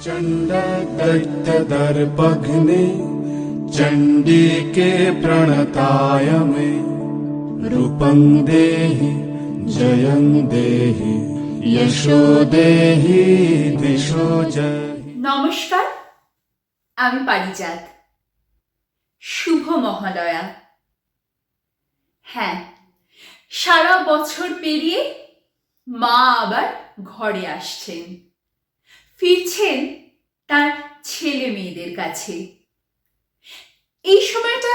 चण्डदैत्यदर्पघ्ने चण्डिके प्रणताय मे रूपं देहि जयं देहि यशो देहि दिशो जहि। নমস্কার, আমি পারিজাত। শুভ মহালয়া। হ্যাঁ, সারা বছর পেরিয়ে মা আবার ঘরে আসছেন, ফিরছেন তার ছেলে মেয়েদের কাছে। এই সময়টা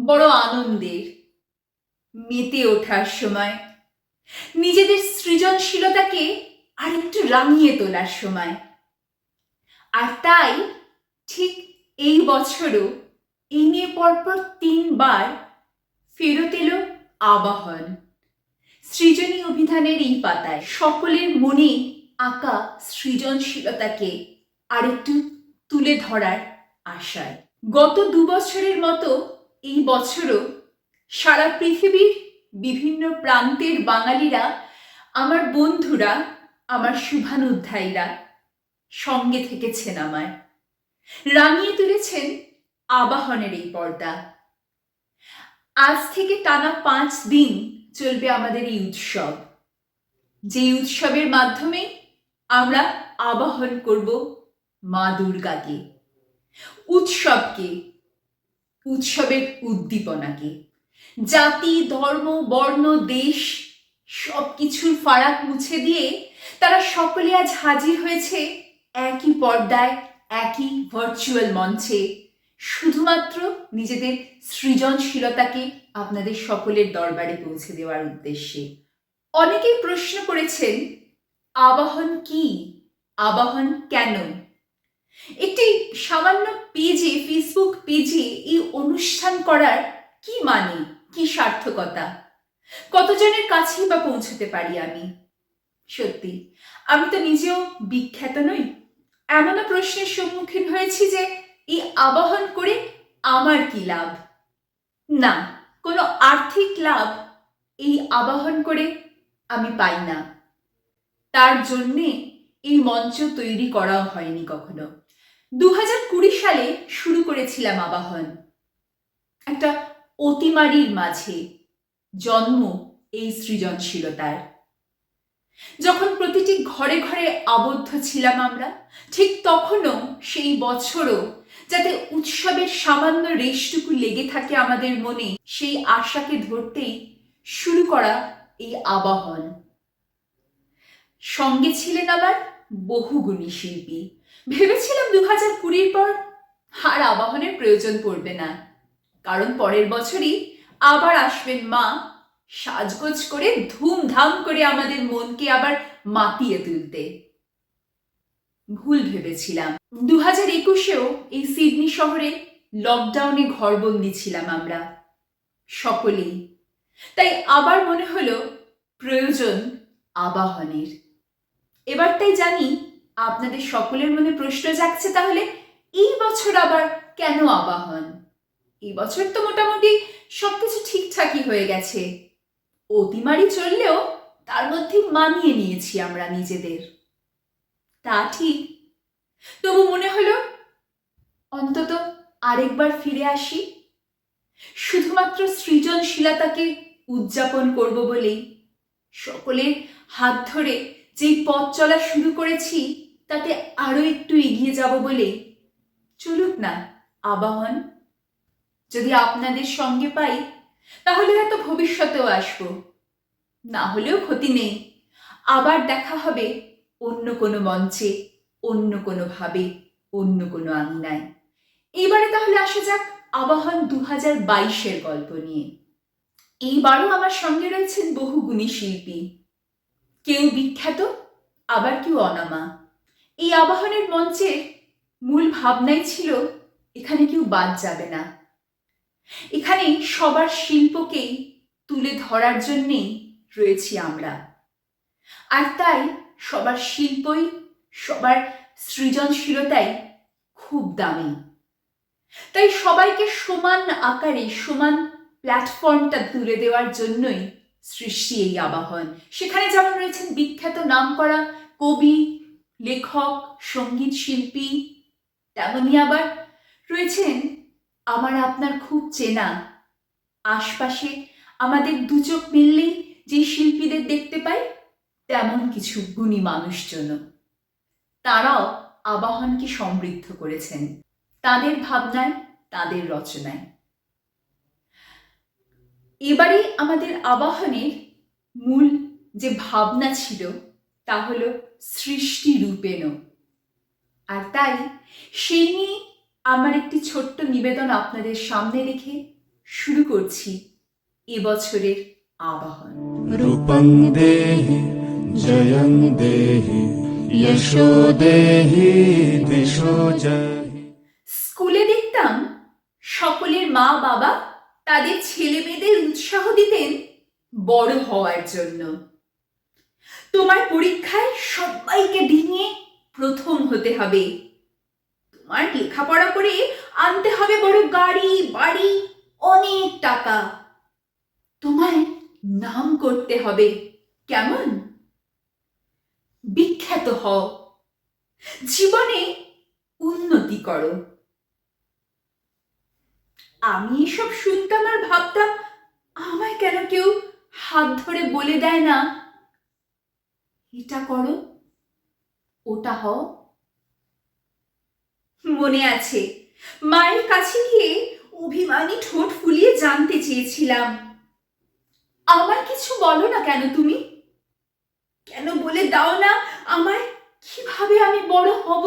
বড় আনন্দের, মেতে ওঠার সময়, নিজেদের সৃজনশীলতাকে আরেকটু রাঙিয়ে তোলার সময়। আর তাই ঠিক এই বছরও এই নিয়ে পরপর 3 বার ফেরত এলো আবাহন। সৃজনী অভিধানের এই পাতায় সকলের মনে আঁকা সৃজনশীলতাকে আরেকটু তুলে ধরার আশায়। গত 2 বছরের মতো এই বছরও সারা পৃথিবীর বিভিন্ন প্রান্তের বাঙালিরা, আমার বন্ধুরা, আমার শুভানুধ্যায়ীরা সঙ্গে থেকেছেন আমায়, রাঙিয়ে তুলেছেন আবাহনের এই পর্দা। আজ থেকে টানা 5 দিন চলবে আমাদের এই উৎসব, যে উৎসবের মাধ্যমে আমরা আবাহন করব মা দুর্গাকে, উৎসবকে, উৎসবের উদ্দীপনাকে। জাতি, ধর্ম, বর্ণ, দেশ সব কিছুর ফারাক মুছে দিয়ে তারা সকলে আজ হাজির হয়েছে একই পর্দায়, একই ভার্চুয়াল মঞ্চে, শুধুমাত্র নিজেদের সৃজনশীলতাকে আপনাদের সকলের দরবারে পৌঁছে দেওয়ার উদ্দেশ্যে। অনেকেই প্রশ্ন করেছেন, আবাহন কি, আবাহন কেন? একটি সামান্য পেজে, ফেসবুক পেজে এই অনুষ্ঠান করার কি মানে, কি সার্থকতা, কতজনের কাছেই বা পৌঁছতে পারি আমি? সত্যি আমি তো নিজেও বিখ্যাত নই। এমনও প্রশ্নের সম্মুখীন হয়েছি যে এই আবাহন করে আমার কি লাভ? না, কোনো আর্থিক লাভ এই আবাহন করে আমি পাই না। তার জন্যে এই মঞ্চ তৈরি করাও হয়নি কখনো। 2020 সালে শুরু করেছিলাম আবাহন। একটা অতিমারির মাঝে জন্ম এই সৃজনশীলতার। যখন প্রতিটি ঘরে ঘরে আবদ্ধ ছিলাম আমরা, ঠিক তখনও, সেই বছরও, যাতে উৎসবের সামান্য রেশটুকু লেগে থাকে আমাদের মনে, সেই আশাকে ধরতেই শুরু করা এই আবাহন। সঙ্গে ছিলেন আবার বহুগুণী শিল্পী। ভেবেছিলাম 2020 পর আর আবাহনের প্রয়োজন পড়বে না, কারণ পরের বছরই আবার আসবেন মা, সাজগোজ করে ধুমধাম করে আমাদের মনকে আবার মাতিয়ে তুলতে। ভুল ভেবেছিলাম। 2021-এও এই সিডনি শহরে লকডাউনে ঘরবন্দি ছিলাম আমরা সকলেই। তাই আবার মনে হলো প্রয়োজন আবাহনের। এবার তাই জানি আপনাদের সকলের মনে প্রশ্ন জাগছে, তাহলে এই বছর আবার কেন আবাহন? এই বছর তো মোটামুটি সবকিছু ঠিকঠাকই হয়ে গেছে। অতিমারি চললেও তার মধ্যে মানিয়ে নিয়েছি আমরা নিজেদের। তা ঠিক, তবু মনে হলো অন্তত আরেকবার ফিরে আসি। শুধুমাত্র সৃজনশীলতাকে উদযাপন করব বলেই, সকলের হাত ধরে যেই পথ চলা শুরু করেছি তাতে আরো একটু এগিয়ে যাব বলেই চলুক না আবাহন। যদি আপনাদের সঙ্গে পাই তাহলে হয়তো ভবিষ্যতেও আসবো, না হলেও ক্ষতি নেই। আবার দেখা হবে অন্য কোনো মঞ্চে, অন্য কোনো ভাবে, অন্য কোনো আঙিনায়। এইবারে তাহলে আসা যাক আবাহন 2022-এর গল্প নিয়ে। এইবারও আমার সঙ্গে রয়েছেন বহু গুণী শিল্পী, কেউ বিখ্যাত, আবার কেউ অনামা। এই আবাহনের মঞ্চের মূল ভাবনাই ছিল এখানে কেউ বাদ যাবে না, এখানে সবার শিল্পকেই তুলে ধরার জন্যেই রয়েছি আমরা। আর তাই সবার শিল্পই, সবার সৃজনশীলতাই খুব দামি। তাই সবাইকে সমান আকারে, সমান প্ল্যাটফর্মটা তুলে দেওয়ার জন্যই সৃষ্টি এই আবাহন। সেখানে যেমন রয়েছেন বিখ্যাত নামকরা কবি, লেখক, সঙ্গীত শিল্পী, তেমনি আবার রয়েছেন আমার আপনার খুব চেনা, আশপাশে আমাদের দু চোখ মিললেই যে শিল্পীদের দেখতে পাই তেমন কিছু গুণী মানুষজন। তারাও আবাহনকে সমৃদ্ধ করেছেন তাদের ভাবনায়, তাদের রচনায়। এবারে আমাদের আবাহনের মূল যে ভাবনা ছিল তা হলো সৃষ্টি রূপেণ, আর তাই সেই নিয়ে আমার একটি ছোট্ট নিবেদন আপনাদের সামনে রেখে শুরু করছি এবছরের আবাহন। रूपं देहि जयं देहि यशो देहि दिशो जहि। স্কুলে দেখতাম সকলের মা বাবা তাদের ছেলে মেয়েদের উৎসাহ দিতেন বড় হওয়ার জন্য। তোমার পরীক্ষায় সবাইকে ডিঙিয়ে প্রথম হতে হবে, তোমার লেখাপড়া করে আনতে হবে বড় গাড়ি বাড়ি অনেক টাকা, তোমায় নাম করতে হবে, কেমন বিখ্যাত হও, জীবনে উন্নতি করো। আমি এসব শুনতাম আর ভাবতাম আমায় কেন কেউ হাত ধরে বলে দেয় না এটা করো ওটা হও। মনে আছে মায়ের কাছে গিয়ে অভিমানী ঠোঁট ফুলিয়ে জানতে চেয়েছিলাম, আমার কিছু বলো না কেন তুমি, কেন বলে দাও না আমায় কিভাবে আমি বড় হব,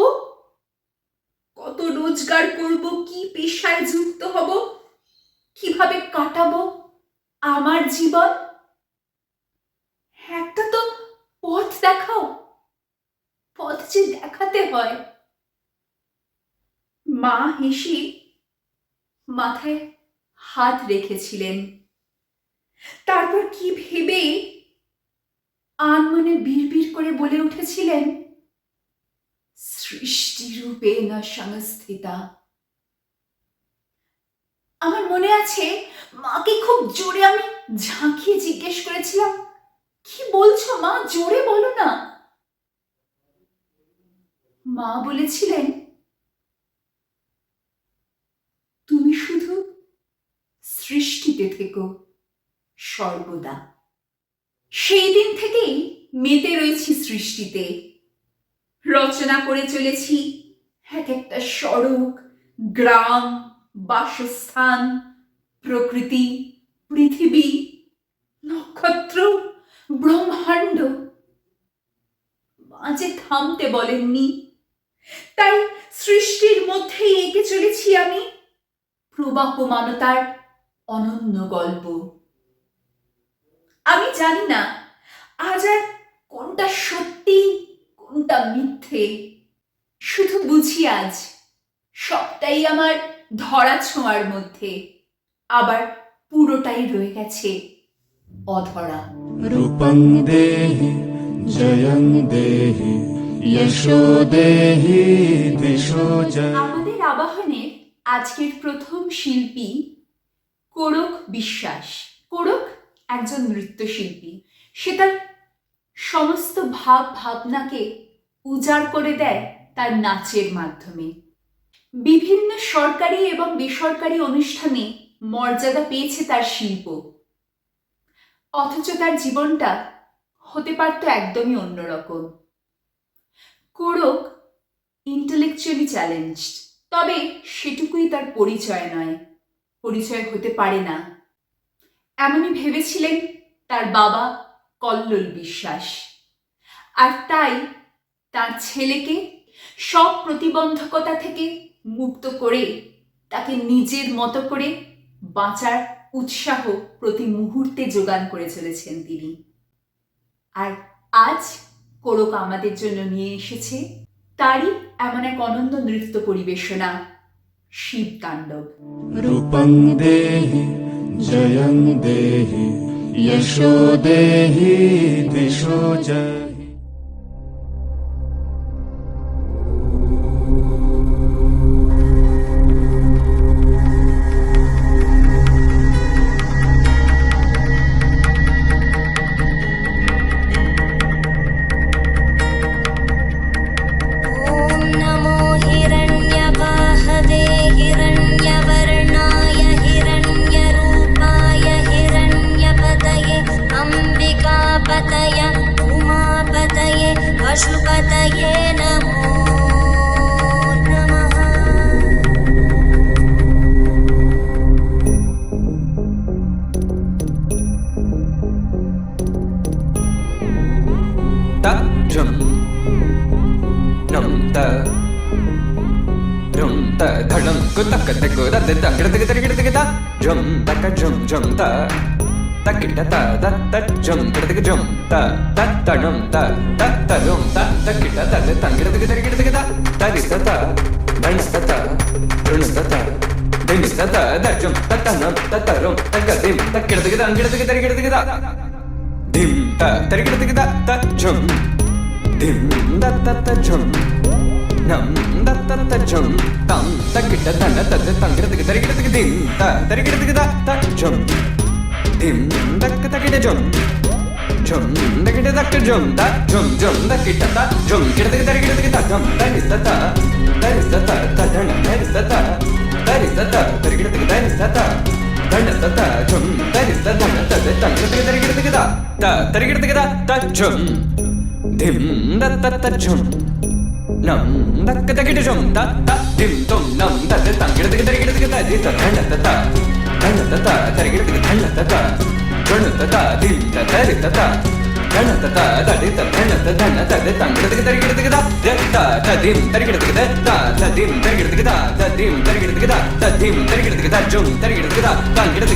কত রোজগার করব, কি পেশায় যুক্ত হব, কিভাবে কাটাবো আমার জীবন, একটা তো পথ দেখাও, পথ যে দেখাতে হয়। মা হেসে মাথায় হাত রেখেছিলেন, তারপর কি ভেবে আনমনে বিড়বিড় করে বলে উঠেছিলেন, সৃষ্টিরূপেণ সংস্থিতা। আমার মনে আছে মাকে খুব জোরে আমি ঝাঁকিয়ে জিজ্ঞেস করেছিলাম, কি বলছো মা, জোরে বলো না। মা বলেছিলেন, তুমি শুধু সৃষ্টিতে থেকো সর্বদা। সেই দিন থেকেই মেতে রয়েছি সৃষ্টিতে, রচনা করে চলেছি এক একটা সড়ক, গ্রাম, বাসস্থান, প্রকৃতি, পৃথিবী, নক্ষত্র, ব্রহ্মাণ্ড। মা যে থামতে বলেননি, তাই সৃষ্টির মধ্যেই এঁকে চলেছি আমি প্রবাহমানতার অনন্য গল্প। আমি জানি না আজ আর কোনটা সত্যি কোনটা মিথ্যে, শুধু বুঝি আজ সবটাই আমার ধরা ছোঁয়ার মধ্যে, আবার পুরোটাই রয়ে গেছে অধরা। रूपं देहि जयं देहि यशो देहि दिशो जहि। আমাদের আবাহনের আজকের প্রথম শিল্পী কোরক বিশ্বাস। কোরক একজন নৃত্যশিল্পী, সে তার সমস্ত ভাব ভাবনাকে উজাড় করে দেয় তার নাচের মাধ্যমে। বিভিন্ন সরকারি এবং বেসরকারি অনুষ্ঠানে মর্যাদা পেয়েছে তার শিল্প, অথচ তার জীবনটা হতে পারত একদমই অন্যরকম। কোরক ইন্টেলেকচুয়ালি চ্যালেঞ্জড, তবে সেটুকুই তার পরিচয় নয়, পরিচয় হতে পারে না এমনই ভেবেছিলেন তার বাবা কল্লোল বিশ্বাস, আর তাই তার ছেলেকে সব প্রতিবন্ধকতা থেকে মুক্ত করে তাকে নিজের মতো করে বাঁচার উৎসাহ প্রতি মুহূর্তে যোগান করে চলেছেন তিনি। আর আজ কোরক আমাদের জন্য নিয়ে এসেছে তারই এমন এক অনন্য নৃত্য পরিবেশনা, শিব তাণ্ডব। रूपं देहि जयं देहि यशो देहि दिशो जहि। ta dharam ko tak tak ko da da gida gida gida gida jum tak jum jum ta ta gida ta da ta jum gida jum ta ta rum ta rum ta gida ta da gida gida gida ta ri ta dan ta run ta din ta da jum ta nam ta rum ta dim ta gida gida dim ta gida gida ta jum dim ta jum nam ta jum tam ta gida ta gida dim ta gida ta jum dim ta gida jum da gida ta jum da gida ta jum gida jum ta ni ta ta dan ni ta ta gida ta dan ta jum ta ni ta gida ta jum dim ta jum nam da gida jum ta dim tum nam ta gida ta dan ta gida dim ta dan ta da di ta dan ta gida dim gida jum gida dan gida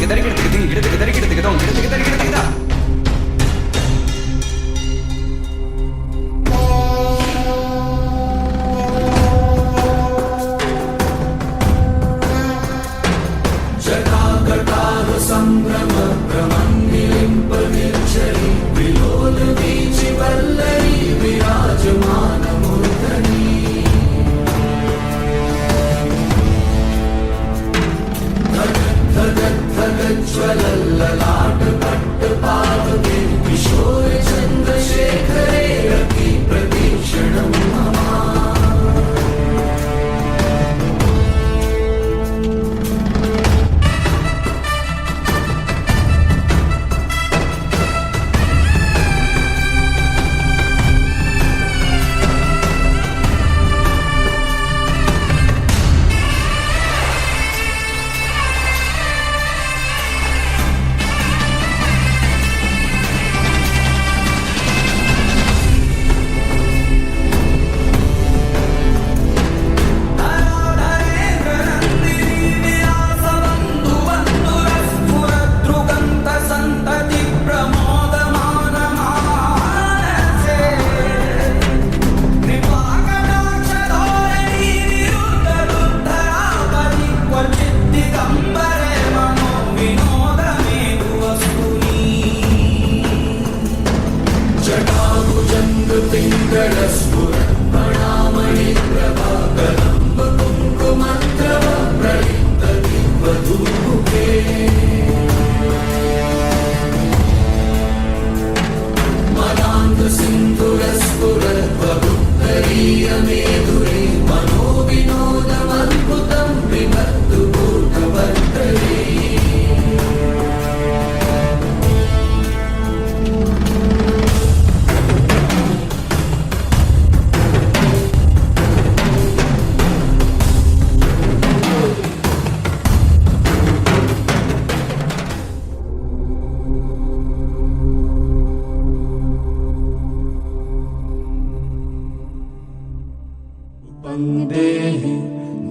देहि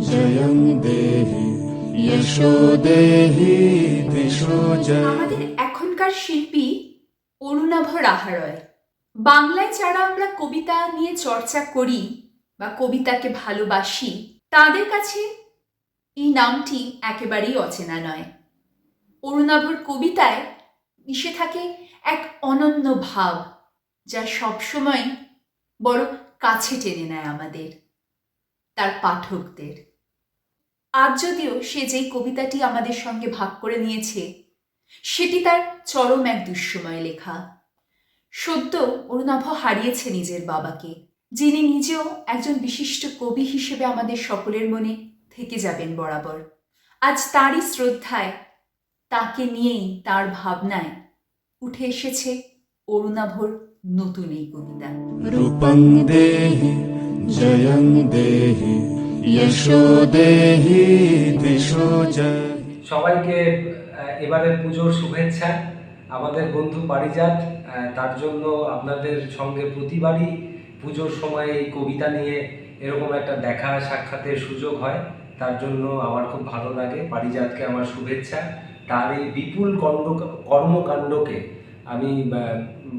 जयं देहि यशो देहि दिशो जय। আমাদের এখনকার শিল্পী অরুণাভ রাহারয়। বাংলায় যারা আমরা কবিতা নিয়ে চর্চা করি বা কবিতাকে ভালোবাসি, তাদের কাছে এই নামটি একেবারেই অচেনা নয়। অরুণাভর কবিতায় মিশে থাকে এক অনন্য ভাব, যা সবসময় বড় কাছে টেনে নেয় আমাদের, তার পাঠকদের। আজ যদিও সে যেই কবিতাটি আমাদের সঙ্গে ভাগ করে নিয়েছে, সেটি তার চরম এক দুঃসময় লেখা। সদ্য অরুণাভ হারিয়েছে নিজের বাবাকে, যিনি নিজেও একজন বিশিষ্ট কবি হিসেবে আমাদের সকলের মনে থেকে যাবেন বরাবর। আজ তারই শ্রদ্ধায়, তাকে নিয়েই, তার ভাবনায় উঠে এসেছে অরুণাভর নতুন এই কবিতা। रूपं देहि जयं देहि यशो देहि दिशो जय। সবাইকে এবারের পুজোর শুভেচ্ছা। আমাদের বন্ধু পারিজাত তার জন্য আপনাদের সঙ্গে প্রতিবারই পুজোর সময় এই কবিতা নিয়ে এরকম একটা দেখা সাক্ষাতের সুযোগ হয়। তার জন্য আমার খুব ভালো লাগে। পারিজাতকে আমার শুভেচ্ছা। তার এই বিপুল কর্মকাণ্ডকে আমি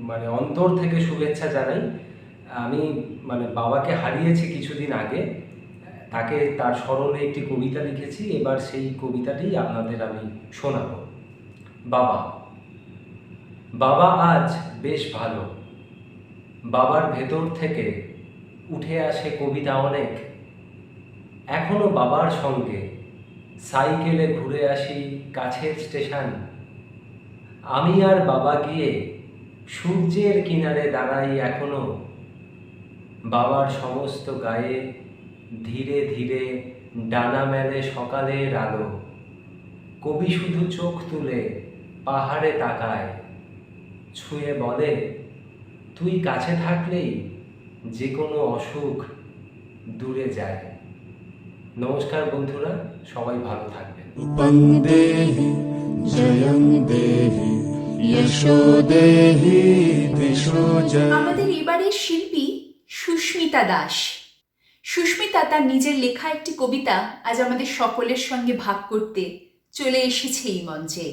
মানে অন্তর থেকে শুভেচ্ছা জানাই। আমি মানে বাবাকে হারিয়েছি কিছুদিন আগে, তাকে তার স্মরণে একটি কবিতা লিখেছি, এবার সেই কবিতাটি আপনাদের আমি শোনাবো। বাবা বাবা আজ বেশ ভালো, বাবার ভেতর থেকে উঠে আসে কবিতা অনেক। এখনো বাবার সঙ্গে সাইকেলে ঘুরে আসি কাছের স্টেশন। আমি আর বাবা গিয়ে সূর্যের কিনারে দাঁড়াই এখনো। বাবার সমস্ত গায়ে ধীরে ধীরে ডানা মেলে সকালের আলো। কবি শুধু চোখ তুলে পাহাড়ে তাকায়, ছুঁয়ে বলে, তুই কাছে থাকলেই যে কোনো অসুখ দূরে যায়। নমস্কার বন্ধুরা, সবাই ভালো থাকবেন। रूपं देहि जयं देहि यशो देहि दिशो जय। আমাদের এবারের শিল্পী সুস্মিতা দাস। সুস্মিতা তার নিজের লেখা একটি কবিতা আজ আমাদের সকলের সঙ্গে ভাগ করতে চলে এসেছে এই মঞ্চে।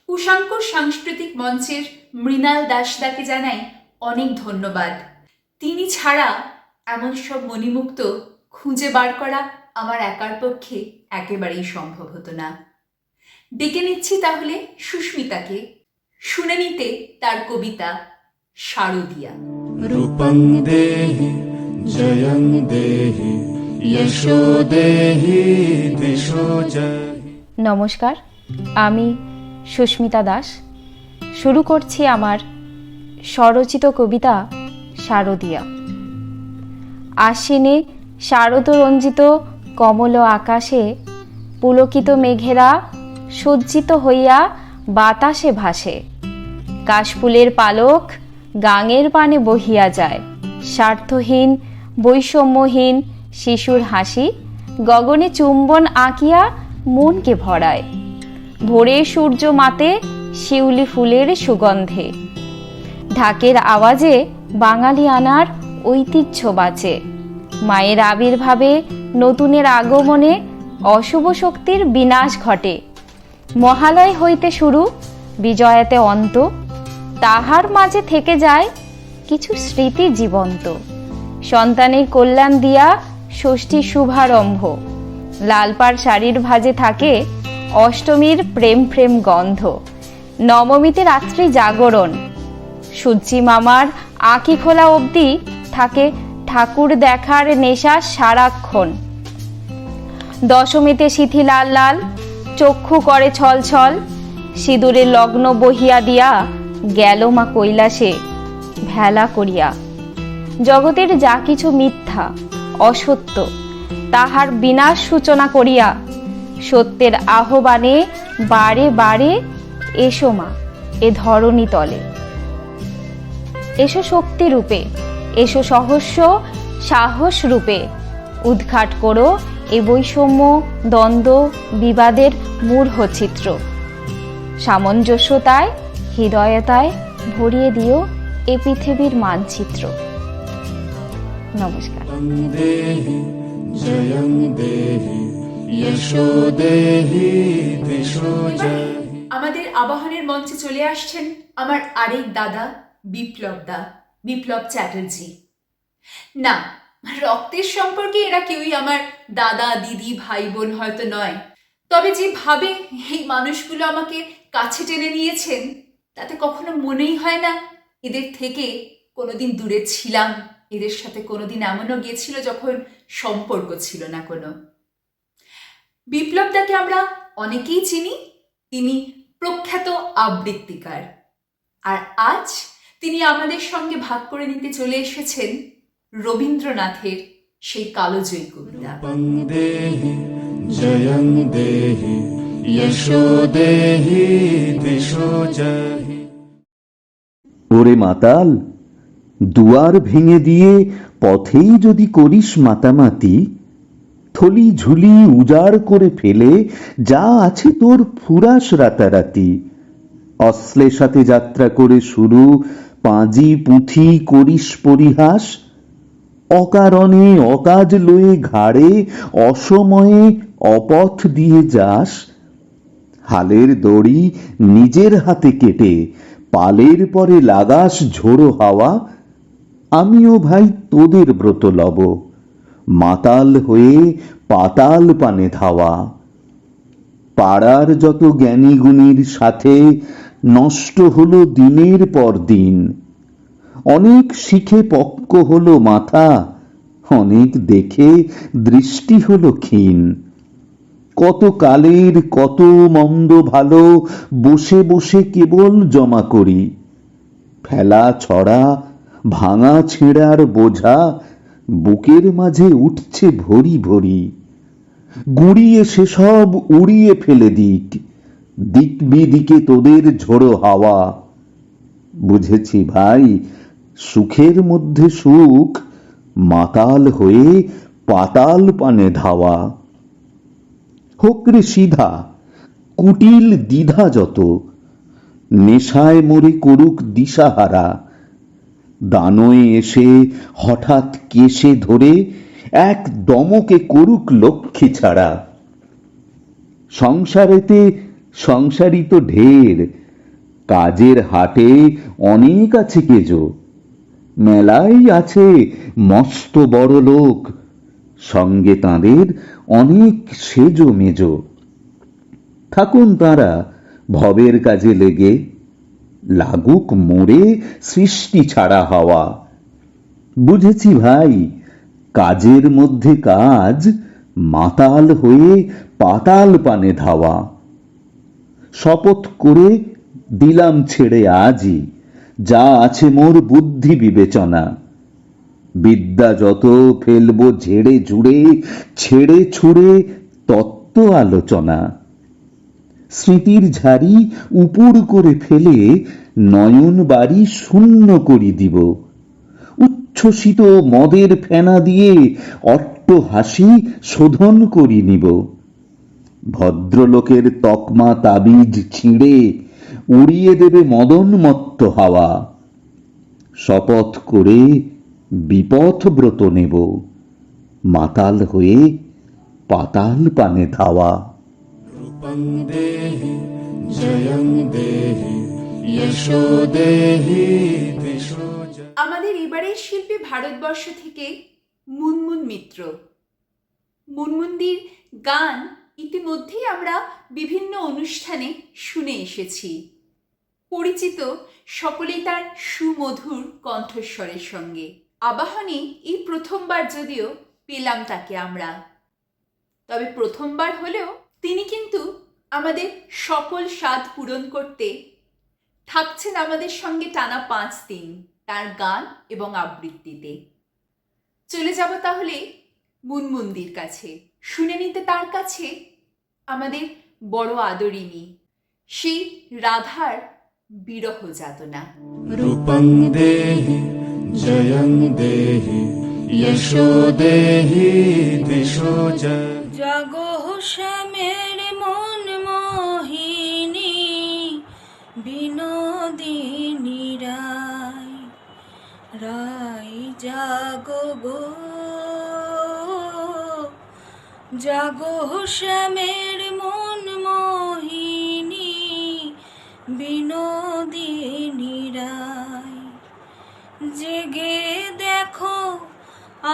উষাঙ্কুর সাংস্কৃতিক মঞ্চের মৃণাল দাসদাকে জানাই অনেক ধন্যবাদ। তিনি ছাড়া এমন সব মণিমুক্ত খুঁজে বার করা আমার একার পক্ষে একেবারেই সম্ভব হতো না। ডেকে নিচ্ছি তাহলে সুস্মিতাকে, শুনে নিতে তার কবিতা শারদিয়া। रूपं देहि जयं देहि यशो देहि दिशो जय। নমস্কার, আমি সুস্মিতা দাস। শুরু করছি আমার স্বরচিত কবিতা শারদিয়া। আশ্বিনে শারদরঞ্জিত কমল আকাশে পুলকিত মেঘেরা সজ্জিত হইয়া বাতাসে ভাসে। কাশফুলের পালক গাঙের পানে বহিয়া যায়। স্বার্থহীন বৈষম্যহীন শিশুর হাসি গগনে চুম্বন আঁকিয়া মনকে ভরায়। ভোরে সূর্য মাতে শিউলি ফুলের সুগন্ধে। ঢাকের আওয়াজে বাঙালি আনার ঐতিহ্য বাঁচে। মায়ের আবির্ভাবে নতুনের আগমনে অশুভ শক্তির বিনাশ ঘটে। মহালয় হইতে শুরু, বিজয়াতে অন্ত, তাহার মাঝে থেকে যায় কিছু স্মৃতি জীবন্ত। সন্তানের কল্যাণ দিয়া ষষ্ঠী শুভারম্ভ। লালপাড় শাড়ির ভাজে থাকে অষ্টমীর প্রেম প্রেম গন্ধ। নবমীতে রাত্রি জাগরণ, সূর্যি মামার আঁখি খোলা অবধি থাকে ঠাকুর দেখার নেশা সারাক্ষণ। দশমীতে সিথি লাল লাল, চক্ষু করে ছল ছল। সিঁদুরের লগ্ন বহিয়া দিয়া গেল মা কৈলাসে ভেলা করিয়া। জগতের যা কিছু মিথ্যা অসত্য তাহার বিনাশ সূচনা করিয়া সত্যের আহ্বানে বারে বারে এসো মা এ ধরণী তলে। এসো শক্তি রূপে, এসো সহস্য সাহস রূপে। উদ্ঘাট করো এ বৈষম্য দ্বন্দ্ব বিবাদের মূঢ় চিত্র। সামঞ্জস্যতায় হৃদয়তায় ভরিয়ে দিও এ পৃথিবীর মানচিত্র। নমস্কার। रूपं देहि जयं देहि यशो देहि दिशो जय। আমাদের আবাহনের মঞ্চে চলে আসছেন আমার আরেক দাদা বিপ্লব চ্যাটার্জি। না, রক্তের সম্পর্কে এরা কেউই আমার দাদা দিদি ভাই বোন হয়তো নয়, তবে যেভাবে এই মানুষগুলো আমাকে কাছে টেনে নিয়েছেন তাতে কখনো মনেই হয় না এদের থেকে কোনোদিন দূরে ছিলাম। এদের সাথে কোনোদিন এমনও গিয়েছিল যখন সম্পর্ক ছিল না কোনো। বিপ্লবদাকে আমরা অনেকেই চিনি, তিনি প্রখ্যাত আবৃত্তিকার। আর আজ তিনি আমাদের সঙ্গে ভাগ করে নিতে চলে এসেছেন রবীন্দ্রনাথের সেই কালোজয়ী কবিতা। रूपं देहि जयं देहि यशो देहि दिशो जय। ওরে মাতাল, দুয়ার ভেঙে দিয়ে পথেই যদি করিস মাতামাতি, থলি ঝুলি উজাড় করে ফেলে যা আছে তোর ফুরাস রাতারাতি। অশ্লেষাতে যাত্রা করে শুরু, পাঁজি পুঁথি করিস পরিহাস। অকারণে অকাজ লয়ে ঘাড়ে অসময়ে অপথ দিয়ে যাস, হালের দড়ি নিজের হাতে কেটে পালের পরে লাগাস ঝোড়ো হাওয়া, আমিও ভাই তোদের ব্রত লব, মাতাল হয়ে পাতাল পানে ধাওয়া। পাড়ার যত জ্ঞানী গুণীর সাথে নষ্ট হলো দিনের পর দিন, অনেক শিখে পক্ক হলো মাথা, অনেক দেখে দৃষ্টি হলো ক্ষীণ। কত কালের কত মন্দ ভালো বসে বসে কেবল জমা করি, ফেলা ছড়া ভাঙা ছেঁড়ার বোঝা বুকের মাঝে উঠছে ভরি ভরি। গুড়িয়ে সেসব উড়িয়ে ফেলে দিক, দিক বিদিকে তোদের ঝোড়ো হাওয়া। বুঝেছি ভাই, সুখের মধ্যে সুখ, মাতাল হয়ে পাতাল পানে ধাওয়া। হোক রে সিধা, কুটিল দ্বিধা যত, নেশায় মরে করুক দিশাহারা, দানয়ে এসে হঠাৎ কেশে ধরে এক দমকে করুক লক্ষ্মী ছাড়া। সংসারেতে সংসারী তো ঢের, কাজের হাটে অনেক আছে কেজো, মেলাই আছে মস্ত বড় লোক, সঙ্গে তাঁদের অনেক সেজো মেজো। থাকুন তাঁরা ভবের কাজে লেগে, লাগুক মোড়ে সৃষ্টি ছাড়া হওয়া। বুঝেছি ভাই, কাজের মধ্যে কাজ, মাতাল হয়ে পাতাল পানে ধাওয়া। শপথ করে দিলাম ছেড়ে আজই যা আছে মোর বুদ্ধি বিবেচনা, বিদ্যা যত ফেলবো ঝেড়ে ঝুড়ে, ছেড়ে ছুড়ে তত্ত্ব আলোচনা। স্মৃতির ঝাড়ি উপুর করে ফেলে নয়ন বাড়ি শূন্য করি দিব, উচ্ছ্বসিত মদের ফেনা দিয়ে অট্ট হাসি শোধন করি নিব। ভদ্রলোকের তকমা তাবিজ ছিঁড়ে উড়িয়ে দেবে মদনমত্ত হাওয়া। শপথ করে বিপথ ব্রত নেব, মাতাল হয়ে পাতাল পানে ধাওয়া। रूपं देहि जयं देहि यशो देहि दिशो जय। আমাদের এবারের শিল্পী ভারতবর্ষ থেকে মুনমুন মিত্র। মুনমুনদির গান ইতিমধ্যেই আমরা বিভিন্ন অনুষ্ঠানে শুনে এসেছি, পরিচিত সকলেই তার সুমধুর কণ্ঠস্বরের সঙ্গে। আবাহনে এই প্রথমবার যদিও পেলাম তাকে আমরা, তবে প্রথমবার হলেও তিনি কিন্তু আমাদের সকল স্বাদ পূরণ করতে থাকছেন আমাদের সঙ্গে টানা 5 দিন তার গান এবং আবৃত্তিতে। চলে যাব তাহলে মুনমুনদির কাছে, শুনে নিতে তার কাছে আমাদের বড় আদরিণী সেই রাধার বিরহ যাতনা। रूपं देहि जयं देहि यशो देहि दिशो जय। জাগো শ্যামের মন মোহিনী বিনোদিনী রায়, রায় জাগো গো, জাগো শ্যামের মন মোহিনী বিনোদিনী রায়। জেগে দেখো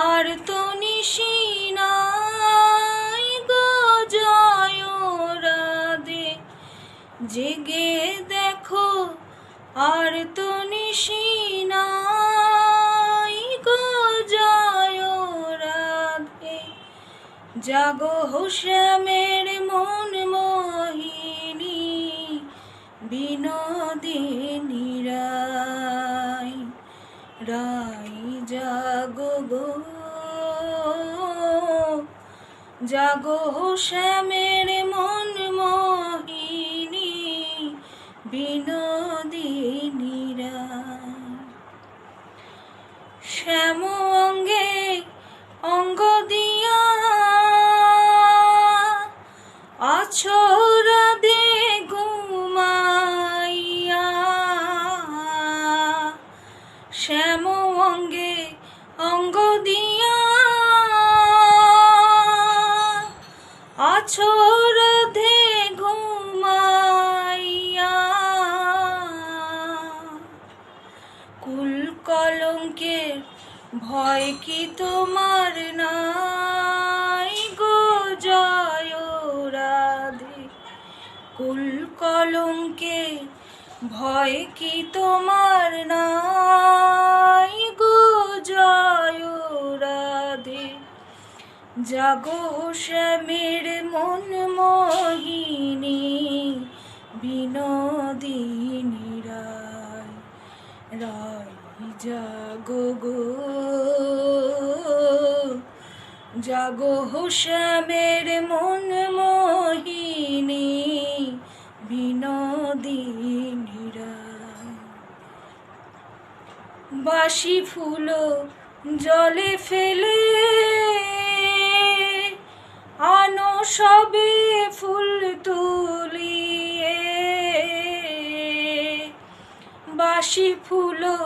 আর তো নিশি নাই গো জয় রাধে, জেগে দেখো আর তো নিশি নাই গো জয় রাধে। জাগো শ্যামের মন মোহিনী বিনোদিনী রায়, রায় জাগো গো, জাগো শ্যামের মন মোহিনী বিনোদিনী রায়। শ্যাম অঙ্গে অঙ্গ দিয়া আছো রাধে ঘুমাইয়া, শ্যাম অঙ্গে অঙ্গ দিয়া ভয় কি তোমার নাই গো জয় রাধে, কুল কলঙ্কে ভয় কি তোমার নাই গো জয় রাধে। জাগো শ্যামের মন মোহিনী বিনোদিনী রায়, রায় জাগো গো, জাগো শ্যামের মন মোহিনী বিনোদিনী রায়। বাসি ফুলো জলে ফেলে আনো সবে ফুল তুলিয়ে, বাসি ফুলো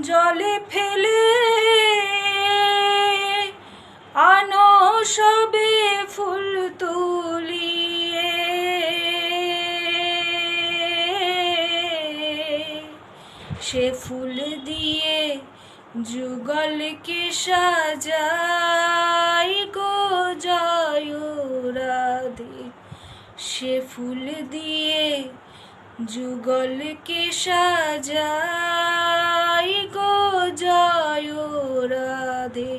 জলে ফেলে আনো সবে ফুল তুলিয়ে। সে ফুল দিয়ে যুগলকে সাজাই গো জয় রাধে, সে ফুল দিয়ে যুগলকে সাজাই গো জয় রাধে।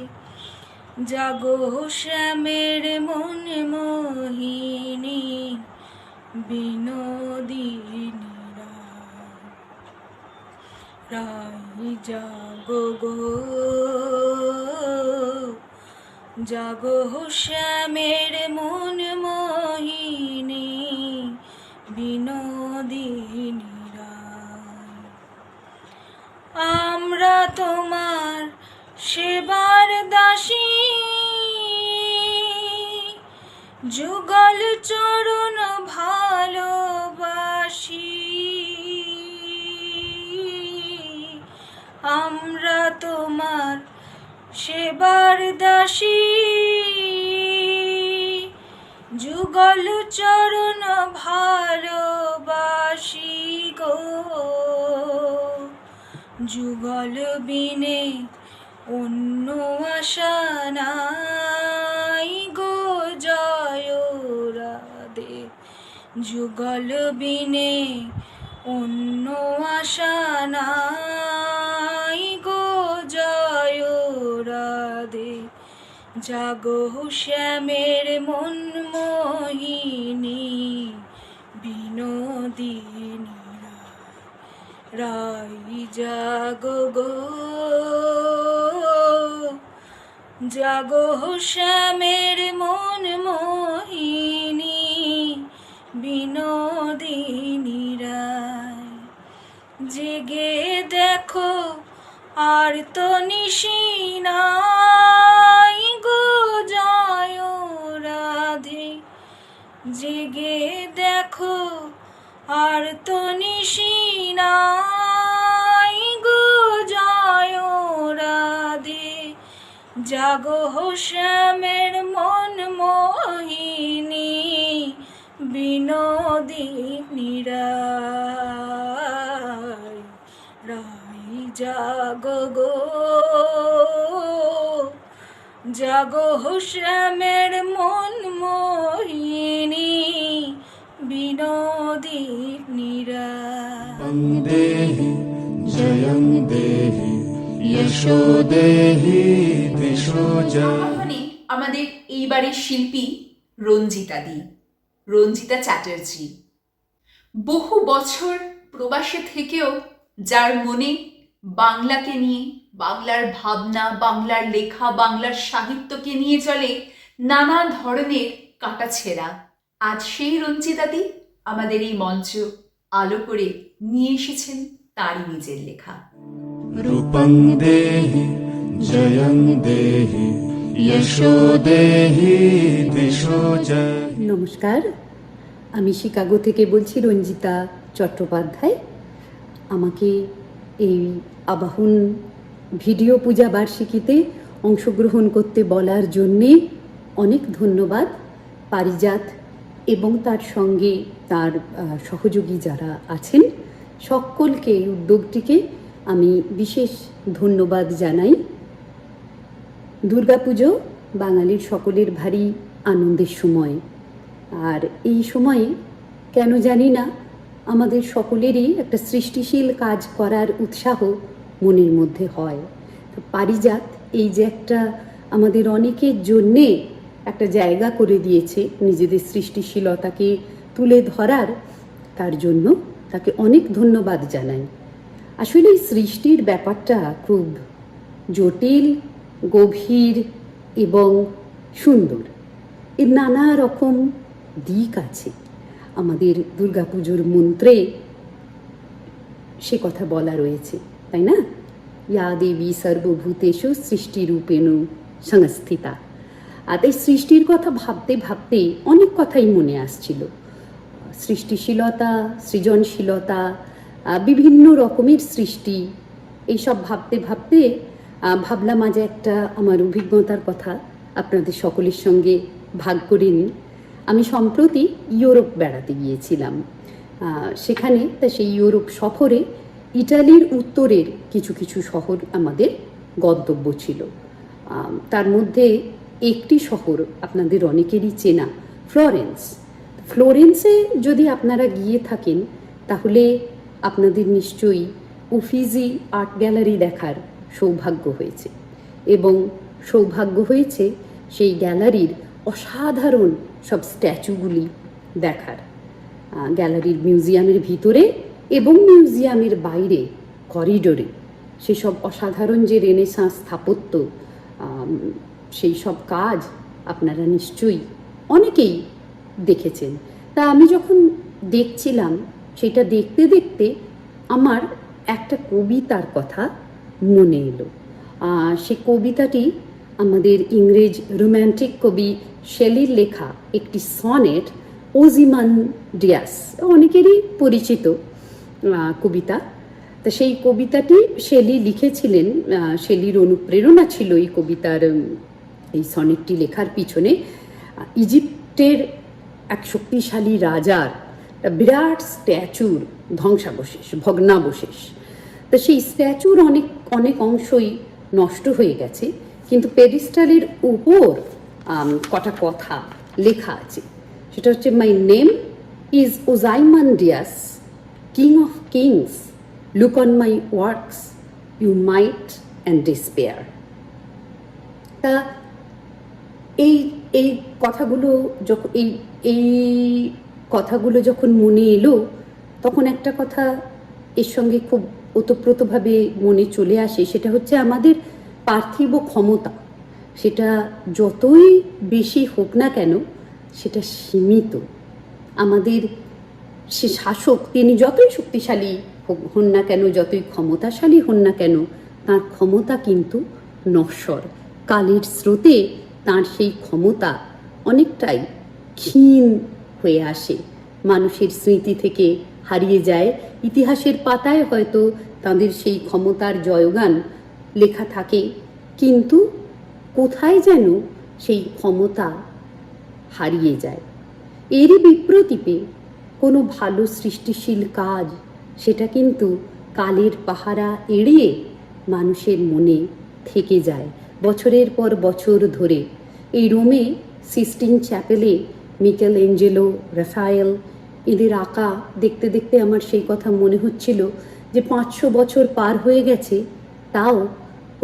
জাগো শ্যামের মন মোহিনী বিনোদিনী রায়, রায় জাগো গো, জাগো শ্যামের মন মোহিনী বিনোদিনী রায়। আমরা তোমার সেবার দাসী, যুগল চরণ ভালোবাসি। আমরা তোমার সেবার দাসী, যুগল চরণ ভালোবাসি গো। যুগল বিনে অন্য আশা নাই গো জয় রাধে, যুগল বিনে অন্য আশা নাই গো জয় রাধে। জাগো শ্যামের মন মোহিনী বিনোদিনী রায়, রায় জাগো গো, জাগো শ্যামের মন মোহিনী বিনোদিনী রায়। জেগে দেখো আর তো নিশি নাই গো জয় রাধে, জেগে দেখো আর তো নিশি নাই গো জয় রাধে। জাগো শ্যামের মন মোহিনী বিনোদিনী রায়, রায় জাগো গো, জাগো শ্যামের মন মোহিনী বিনোদিনী রায়। वन्देहि जयं देहि यशो देहि दिशो जय। আবাহনে আমাদের এইবারের শিল্পী রঞ্জিতা দি, রঞ্জিতা চ্যাটার্জি। বহু বছর প্রবাসে থেকেও যার মনে বাংলাকে নিয়ে, বাংলার ভাবনা, বাংলার লেখা, বাংলার সাহিত্যকে নিয়ে চলে নানা ধরনের কাটাছেঁড়া, আজ সেই রঞ্জিতা দি আমাদের এই মঞ্চ আলো করে নিয়ে এসেছেন তারই নিজের লেখা। रूपं देहि जयं देहि यशो देहि दिशो जय। নমস্কার, আমি শিকাগো থেকে বলছি রঞ্জিতা চট্টোপাধ্যায়। আমাকে এই আবাহন ভিডিও পূজা বার্ষিকীতে অংশগ্রহণ করতে বলার জন্যে অনেক ধন্যবাদ। পারিজাত এবং তার সঙ্গে তার সহযোগী যারা আছেন সকলকে, এই উদ্যোগটিকে আমি বিশেষ ধন্যবাদ জানাই। দুর্গাপুজো বাঙালির সকলের ভারী আনন্দের সময়, আর এই সময়ে কেন জানি না আমাদের সকলেরই একটা সৃষ্টিশীল কাজ করার উৎসাহ মনের মধ্যে হয়। তো পারিজাত এই যে একটা আমাদের অনেকের জন্যে একটা জায়গা করে দিয়েছে নিজেদের সৃষ্টিশীলতাকে তুলে ধরার, তার জন্য তাকে অনেক ধন্যবাদ জানাই। আসলে এই সৃষ্টির ব্যাপারটা খুব জটিল, গভীর এবং সুন্দর। এর নানা রকম দিক আছে। আমাদের দুর্গাপুজোর মন্ত্রে সে কথা বলা রয়েছে, তাই না? ইয়া দেবী সর্বভূতেষু সৃষ্টিরূপেণ সংস্থিতা। আর এই সৃষ্টির কথা ভাবতে ভাবতে অনেক কথাই মনে আসছিল। সৃষ্টিশীলতা, সৃজনশীলতা, বিভিন্ন রকমের সৃষ্টি, এইসব ভাবতে ভাবতে ভাবলাম আজ একটা আমার অভিজ্ঞতার কথা আপনাদের সকলের সঙ্গে ভাগ করে নিই। আমি সম্প্রতি ইউরোপ বেড়াতে গিয়েছিলাম। সেখানে তা সেই ইউরোপ সফরে ইটালির উত্তরের কিছু কিছু শহর আমাদের গন্তব্য ছিল। তার মধ্যে একটি শহর আপনাদের অনেকেরই চেনা, ফ্লোরেন্স। ফ্লোরেন্সে যদি আপনারা গিয়ে থাকেন তাহলে আপনাদের নিশ্চয়ই উফিজি আর্ট গ্যালারি দেখার সৌভাগ্য হয়েছে, এবং সৌভাগ্য হয়েছে সেই গ্যালারির অসাধারণ সব স্ট্যাচুগুলি দেখার। গ্যালারির মিউজিয়ামের ভিতরে এবং মিউজিয়ামের বাইরে করিডোরে সেসব অসাধারণ যে রেনেসাঁস স্থাপত্য, সেই সব কাজ আপনারা নিশ্চয়ই অনেকেই দেখেছেন। তা আমি যখন দেখছিলাম, সেটা দেখতে দেখতে আমার একটা কবিতার কথা মনে এলো। সে কবিতাটি আমাদের ইংরেজ রোম্যান্টিক কবি শেলির লেখা একটি সনেট, ওজিমান্ডিয়াস, অনেকেরই পরিচিত কবিতা। তা সেই কবিতাটি শেলি লিখেছিলেন। শেলির অনুপ্রেরণা ছিল এই কবিতার, এই সনেটটি লেখার পিছনে ইজিপ্টের এক শক্তিশালী রাজার বিরাট স্ট্যাচুর ধ্বংসাবশেষ, ভগ্নাবশেষ। তা সেই স্ট্যাচুর অনেক অনেক অংশই নষ্ট হয়ে গেছে, কিন্তু পেডিস্টালের উপর কটা কথা লেখা আছে। সেটা হচ্ছে, my name is Ozymandias, king of kings, look on my works, you might and despair. তা এই এই কথাগুলো যখন এই কথাগুলো যখন মনে এলো, তখন একটা কথা এর সঙ্গে খুব ওতপ্রোতভাবে মনে চলে আসে। সেটা হচ্ছে আমাদের পার্থিব ক্ষমতা, সেটা যতই বেশি হোক না কেন সেটা সীমিত। আমাদের সে শাসক, তিনি যতই শক্তিশালী হন না কেন, যতই ক্ষমতাশালী হন না কেন, তার ক্ষমতা কিন্তু নশ্বর। কালের স্রোতে তার সেই ক্ষমতা অনেকটাই ক্ষীণ হয়ে আসে, মানুষের স্মৃতি থেকে হারিয়ে যায়। ইতিহাসের পাতায় হয়তো তাদের সেই ক্ষমতার জয়গান লেখা থাকে, কিন্তু কোথায় যেন সেই ক্ষমতা হারিয়ে যায়। এরই বিপ্রতীপে কোনো ভালো সৃষ্টিশীল কাজ, সেটা কিন্তু কালের পাহারা এড়িয়ে মানুষের মনে থেকে যায় বছরের পর বছর ধরে। এই রোমে সিস্টিন চ্যাপেলে মিকেল এঞ্জেলো, রাফায়েল, এদের আঁকা দেখতে দেখতে আমার সেই কথা মনে হচ্ছিল যে 500 বছর পার হয়ে গেছে, তাও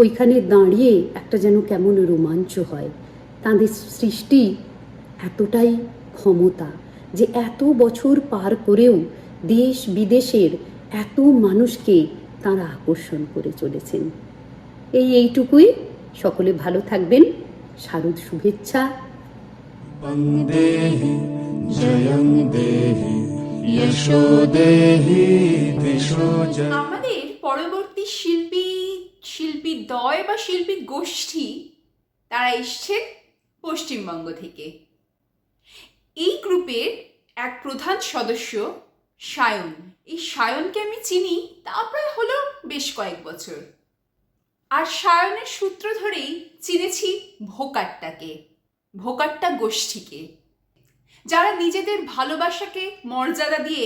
ওইখানে দাঁড়িয়ে একটা যেন কেমন রোমাঞ্চ হয়। তাদের সৃষ্টি এতটাই ক্ষমতা যে এত বছর পার করেও দেশ বিদেশের এত মানুষকে তাঁরা আকর্ষণ করে চলেছেন। এইটুকুই। সকলে ভালো থাকবেন। শারদ শুভেচ্ছা। বন্দেহি জয়ং দেহি যশো দেহি দিশো জয়। আমাদের পরবর্তী শিল্পী দ্বয় বা শিল্পী গোষ্ঠী, তারা এসছেন পশ্চিমবঙ্গ থেকে। এই গ্রুপের এক প্রধান সদস্য সায়ন। এই সায়নকে আমি চিনি তা প্রায় হলো বেশ কয়েক বছর। আর সায়নের সূত্র ধরেই চিনেছি ভোকাট্টাকে, ভোকাট্টা গোষ্ঠীকে, যারা নিজেদের ভালোবাসাকে মর্যাদা দিয়ে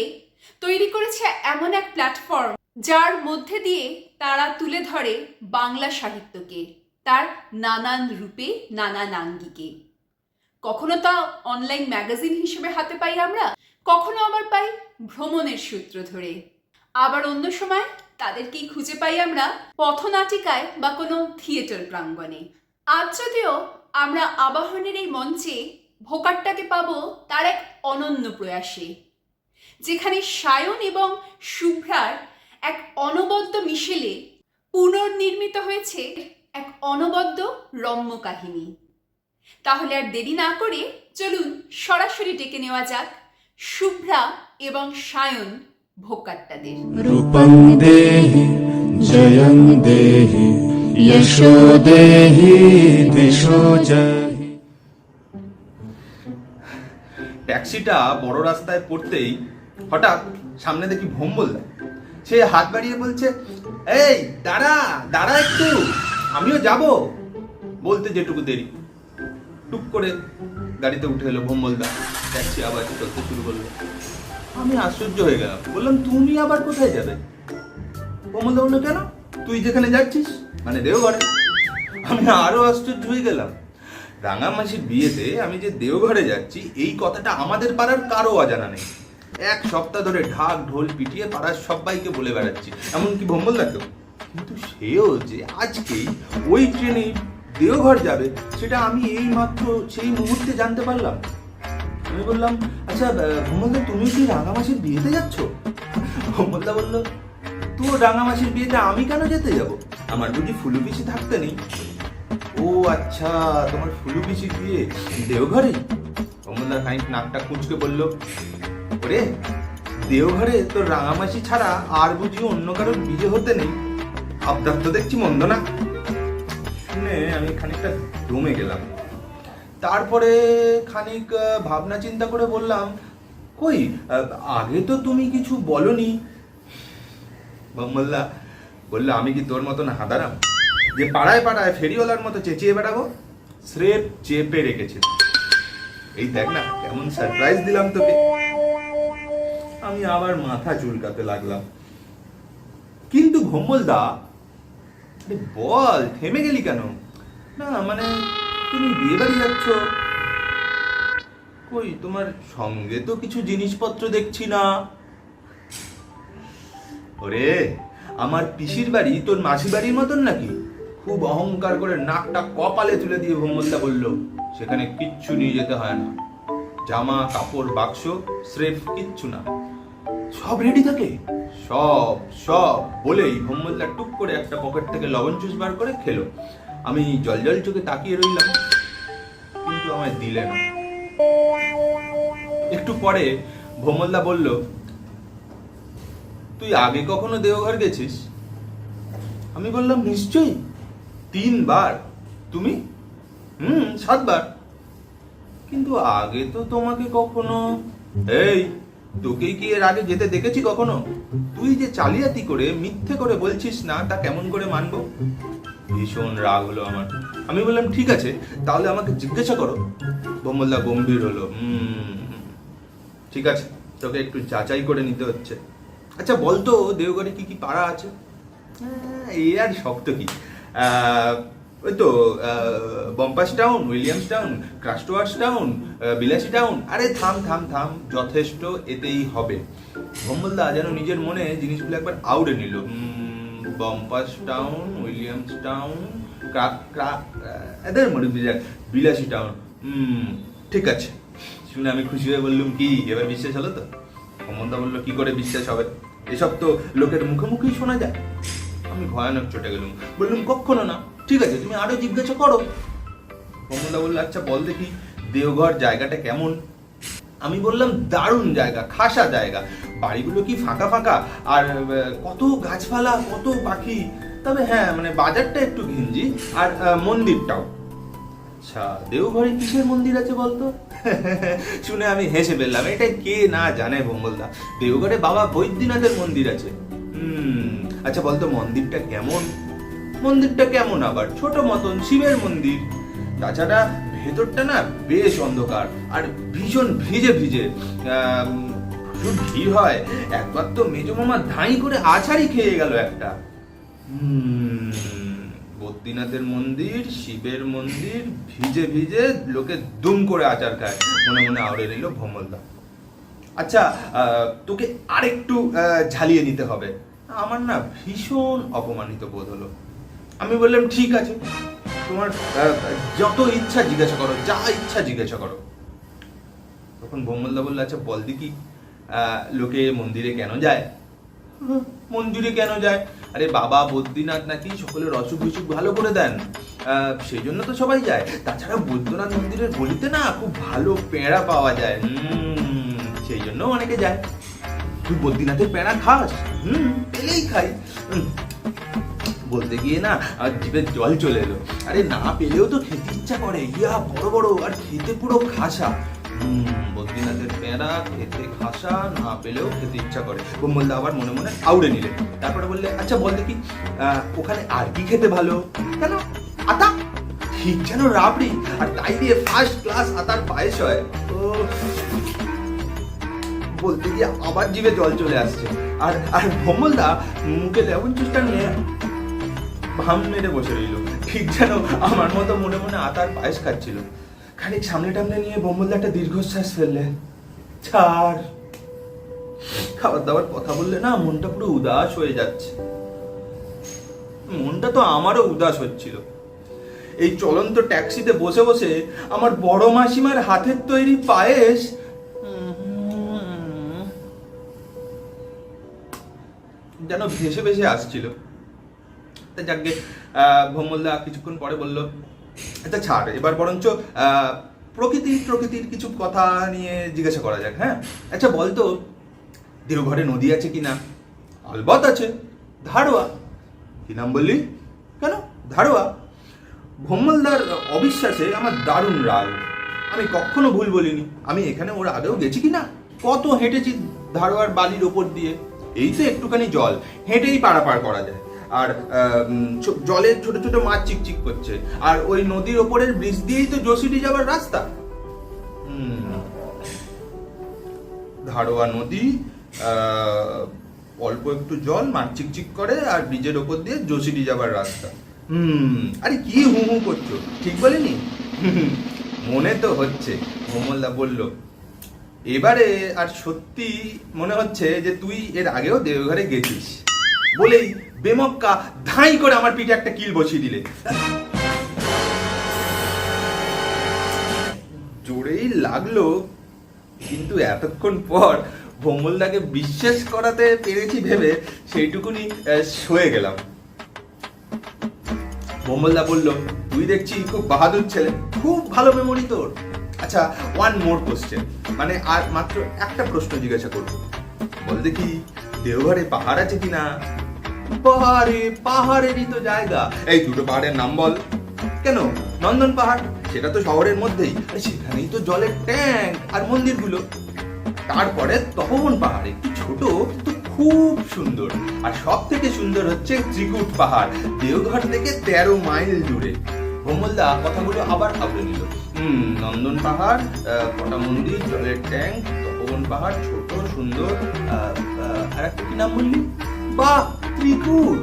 তৈরি করেছে এমন এক প্ল্যাটফর্ম, যার মধ্যে দিয়ে তারা তুলে ধরে বাংলা সাহিত্যকে, তার নানান রূপে নানান আঙ্গিকে। কখনো তা অনলাইন ম্যাগাজিন হিসেবে হাতে পাই আমরা, কখনো আবার পাই ভ্রমণের সূত্র ধরে, আবার অন্য সময় তাদেরকেই খুঁজে পাই আমরা পথনাটিকায় বা কোনো থিয়েটার প্রাঙ্গণে। আজ যদিও আমরা আবাহনের এই মঞ্চে ভোকাট্টাকে পাবো তার এক অনন্য প্রয়াসে, যেখানে সায়ন এবং শুভ্রার এক অনবদ্য মিশেলে পুনর্নির্মিত হয়েছে এক অনবদ্য রম্য কাহিনী। তাহলে আর দেরি না করে চলুন সরাসরি ডেকে নেওয়া যাক শুভ্রা এবং সায়ন ভোকাট্টাদের। রূপং দেহি জয়ং দেহি যশো দেহি দিশো জহি। ট্যাক্সিটা বড় রাস্তায় পড়তেই হঠাৎ সামনে দেখি ভোম্বলদা। সে হাত বাড়িয়ে বলছে, এই দাঁড়া দাঁড়া একটু, আমিও যাব। বলতে যেটুকু দেরি, টুক করে গাড়িতে উঠে এলো ভোম্বলদা। ট্যাক্সি আবার চলতে শুরু করলো। আমি আশ্চর্য হয়ে গেলাম, বললাম তুমি আবার কোথায় যাবে? ভোম্বলদা বললো, কেন, তুই যেখানে যাচ্ছিস মানে দেওঘরে। আমি আরো আশ্চর্য হয়ে গেলাম। রাঙামাসির বিয়েতে আমি যে দেওঘরে যাচ্ছি এই কথাটা আমাদের পাড়ার কারো অজানা নেই। এক সপ্তাহ ধরে ঢাক ঢোল পিটিয়ে পাড়ার সবাইকে বলে বেড়াচ্ছি, এমনকি ভোম্বলদাকেও। কিন্তু সেও যে আজকেই ওই ট্রেনে দেওঘর যাবে সেটা আমি এই মাত্র সেই মুহূর্তে জানতে পারলাম। আমি বললাম, আচ্ছা ভোম্বলদা, তুমি কি রাঙামাসির বিয়েতে যাচ্ছ? ভোম্বলদা বললো, তো রাঙামাসির বিয়েতে আমি কেন যেতে যাব? আমার বুঝি ফুলু পিসি থাকতে নেই? ও আচ্ছা, তোমার ফুলু পিসির বিয়ে দেওঘরে? ভোম্বলদা খানিক নাকটা কুঁচকে বললো, ওরে দেওঘরে তোর রাঙামাসি ছাড়া আর বুঝি অন্য কারোর বিয়ে হতে নেই? আবদার তো দেখছি মন্দ না। শুনে আমি খানিকটা দমে গেলাম। তারপরে খানিক ভাবনা চিন্তা করে বললাম, কই আগে তো তুমি কিছু বলনি। ভোম্বলদা বললো, আমি কি তোর মতন হাদারাম যে পাড়ায় পাড়ায় ফেরিওয়ালার মতো চেঁচিয়ে বেড়াবো? স্রেফ চেপে রেখেছে। এই দেখ না কেমন সারপ্রাইজ দিলাম তোকে। আমি আবার মাথা চুলকাতে লাগলাম। কিন্তু ভোম্বলদা, বল থেমে গেলি কেন? না মানে তুমি বিয়ে বাড়ি যাচ্ছ, কই তোমার সঙ্গে তো কিছু জিনিসপত্র দেখছি না। ওরে আমার পিসির বাড়ি তোর মাসি বাড়ির মতন নাকি? খুব অহংকার করে নাকটা কপালে তুলে দিয়ে ভোম্বলদা বলল, সেখানে কিচ্ছু নিয়ে যেতে হয় না, জামা কাপড় বাক্স স্রেফ কিচ্ছু না, সব রেডি থাকে। সব সব বলেই ভোম্বলদা টুক করে একটা পকেট থেকে লবণ জুস বার করে খেলো। আমি জলজল চোখে তাকিয়ে রইলাম, কিন্তু আমায় দিলে না। একটু পরে ভোম্বলদা বলল, তুই আগে কখনো দেওঘর গেছিস? আমি বললাম, নিশ্চয়ই, 3 বার। তুমি? 7 বার। কিন্তু আগে তো তোমাকে কখনো, এই তোকে কি এর আগে যেতে দেখেছি কখনো? তুই যে জালিয়াতি করে মিথ্যে করে বলছিস না, তা কেমন করে মানবো? ভীষণ রাগ হলো আমার। আমি বললাম, ঠিক আছে, তাহলে আমাকে জিজ্ঞাসা করো। ভোম্বলদা গম্ভীর হলো। ঠিক আছে, তোকে একটু যাচাই করে নিতে হচ্ছে। আচ্ছা বলতো দেওঘরে কি কি পাড়া আছে? এই আর শক্ত কি, ওই তো বম্পাস টাউন, উইলিয়ামস টাউন, ক্রাস্টওয়ার্স টাউন, বিলাসী টাউন। আরে থাম থাম থাম, যথেষ্ট, এতেই হবে। ভোম্বলদা যেন নিজের মনে জিনিসগুলো একবার আউড়ে নিল। বম্পাস টাউন, উইলিয়ামস টাউন, এদের মনে বিলাসী টাউন। ঠিক আছে। শুনে আমি খুশি হয়ে বললুম, কি এবার বিশ্বাস হলো তো? ভোম্বলদা বললো, কি করে বিশ্বাস হবে, এসব তো লোকের মুখে মুখেই শোনা যায়। আমি ভয়ানক চটে গেলুম, বললুম, কখনো না। ঠিক আছে, তুমি আরো জিজ্ঞাসা করো। ভোম্বলদা বললো, আচ্ছা বল দেখি দেওঘর জায়গাটা কেমন? আমি বললাম, দারুণ জায়গা, খাসা জায়গা। বাড়িগুলো কি ফাঁকা ফাঁকা, আর কত গাছপালা, কত পাখি। তবে হ্যাঁ, মানে বাজারটা একটু ঘিঞ্জি, আর মন্দিরটাও। আচ্ছা, দেওঘরে কিসের মন্দির আছে বলতো? শুনে আমি হেসে ফেললাম। এটা কে না জানে ভোম্বলদা, দেওঘরে বাবা বৈদ্যনাথের মন্দির আছে। আচ্ছা বলতো মন্দিরটা কেমন? মন্দিরটা কেমন আবার? ছোট মতন শিবের মন্দির। তাছাড়া ভেতরটা না বেশ অন্ধকার, আর ভীষণ ভিজে ভিজে, প্রচুর ভিড় হয়। একবার তো মেজো মামা ধাই করে আছাড়ি খেয়ে গেল একটা। বদ্রীনাথের মন্দির, শিবের মন্দির, ভিজে ভিজে লোকে দুম করে আচার খায়, মনে মনে আওড়ে নিল ভোমলদা। আচ্ছা, তোকে আরেকটু ঝালিয়ে নিতে হবে। আমার না ভীষণ অপমানিত বোধ হলো। আমি বললাম ঠিক আছে, তোমার যত ইচ্ছা জিজ্ঞাসা করো, যা ইচ্ছা জিজ্ঞাসা করো। তখন ভোমলদা বললো, আচ্ছা বল দেখি, লোকে মন্দিরে কেন যায়? মন্দিরে কেন যায়? আরে বাবা বদ্রীনাথ নাকি সকলের অসুখ বিসুখ ভালো করে দেন, সেই জন্য তো সবাই যায়। তাছাড়া বৈদ্যনাথ মন্দিরের গলিতে না খুব ভালো পেঁড়া পাওয়া যায়, সেই জন্য অনেকে যায়। তুই বদ্রীনাথের পেঁড়া খাস? পেলেই খাই। বলতে গিয়ে না আর জিভে জল চলে এলো। আরে না পেলেও তো খেতে ইচ্ছা করে, ইয়া বড় বড় আর খেতে পুরো খাসা। বদ্রীনাথের পেঁড়া খেতে খাসা, না পেলেও খেতে ইচ্ছা করে। ভোমলদা আবার মনে মনে আউড়ে নিলে। তারপরে বললে, আচ্ছা বল দেখি, ওখানে আর কি খেতে ভালো? কেন? আতা? ঠিক যেন রাবড়ি, আর তাই দিয়ে ফার্স্ট ক্লাস আতার পায়েস হয়। ও বলতে গিয়ে আবার জিভে জল চলে আসছে। আর আর ভোমলদা মুখে লেবুন চুষটা নিয়ে ভাম মেরে বসে রইল, ঠিক যেন আমার মতো মনে মনে আতার পায়েস খাচ্ছিল। খানিক সামনে টামনে নিয়ে ভোমলদা একটা দীর্ঘশ্বাস ফেললে। ছাড়, খাবার দাবার কথা বললে না মনটা পুরো উদাস হয়ে যাচ্ছে। মনটা তো আমারও উদাস হচ্ছিল। এই চলন্ত ট্যাক্সিতে বসে বসে আমার বড় মাসিমার হাতের তৈরি পায়েস যেন ভেসে ভেসে আসছিল। তাই যাকে ভোমলদা কিছুক্ষণ পরে বলল, আচ্ছা ছাড়, এবার বরঞ্চ প্রকৃতির কিছু কথা নিয়ে জিজ্ঞাসা করা যাক। হ্যাঁ, আচ্ছা বলতো দেওঘরে নদী আছে কিনা? আলবত আছে, ধারোয়া। কি নাম বললি? কেন ধারোয়া? ভোমলদার অবিশ্বাসে আমার দারুণ রাগ। আমি কখনো ভুল বলিনি। আমি এখানে ওর আগেও গেছি কিনা, কত হেঁটেছি ধারোয়ার বালির ওপর দিয়ে। এই তো একটুখানি জল, হেঁটেই পারাপার করা যায়। আর জলে ছোট ছোট মাছ চিকচিক করছে, আর ওই নদীর ওপরের ব্রিজ দিয়েই তো জসিডি যাওয়ার রাস্তা। ধারোয়া নদী, অল্প একটু জল, মাছ চিকচিক করে, আর ব্রিজের ওপর দিয়ে জসিডি যাওয়ার রাস্তা। আরে কি হু হু করছো, ঠিক বলিনি? মনে তো হচ্ছে, ভোমলদা বলল। এবারে আর সত্যি মনে হচ্ছে যে তুই এর আগেও দেওঘরে গেছিস বলেই বেমক্কা ধাই করে আমার পিঠে একটা কিল বসিয়ে দিলে। জোরেই লাগলো, কিন্তু এতক্ষণ পর ভোমলদাকে বিশ্বাস করাতে পেরেছি ভেবে সেইটুকুনি সয়ে গেলাম। ভোমলদা বলল, তুই দেখছি খুব বাহাদুর ছেলে, খুব ভালো মেমোরি তোর। আচ্ছা, ওয়ান মোর কোশ্চেন, মানে আর মাত্র একটা প্রশ্ন জিজ্ঞাসা করবো। বল দেখি দেওঘরে পাহাড় আছে কিনা? পাহাড়েরই তো জায়গা। এই দুটো পাহাড়ের নাম বল। কেন? নন্দন পাহাড়, সেটা তো শহরের মধ্যেই, সেখানেই তো জলের ট্যাঙ্ক আর মন্দিরগুলো। তারপরে তপবন পাহাড়, একটু ছোট কিন্তু খুব সুন্দর। আর সব থেকে সুন্দর হচ্ছে ত্রিকুট পাহাড়, দেওঘর থেকে 13 মাইল দূরে। ভোমলদা কথাগুলো আবার আবরে নিল। নন্দন পাহাড়, কটা মন্দির, জলের ট্যাঙ্ক, তপবন পাহাড়, ছোট সুন্দর, আর একটা কি নাম বললি? বাহ, ত্রিকুট,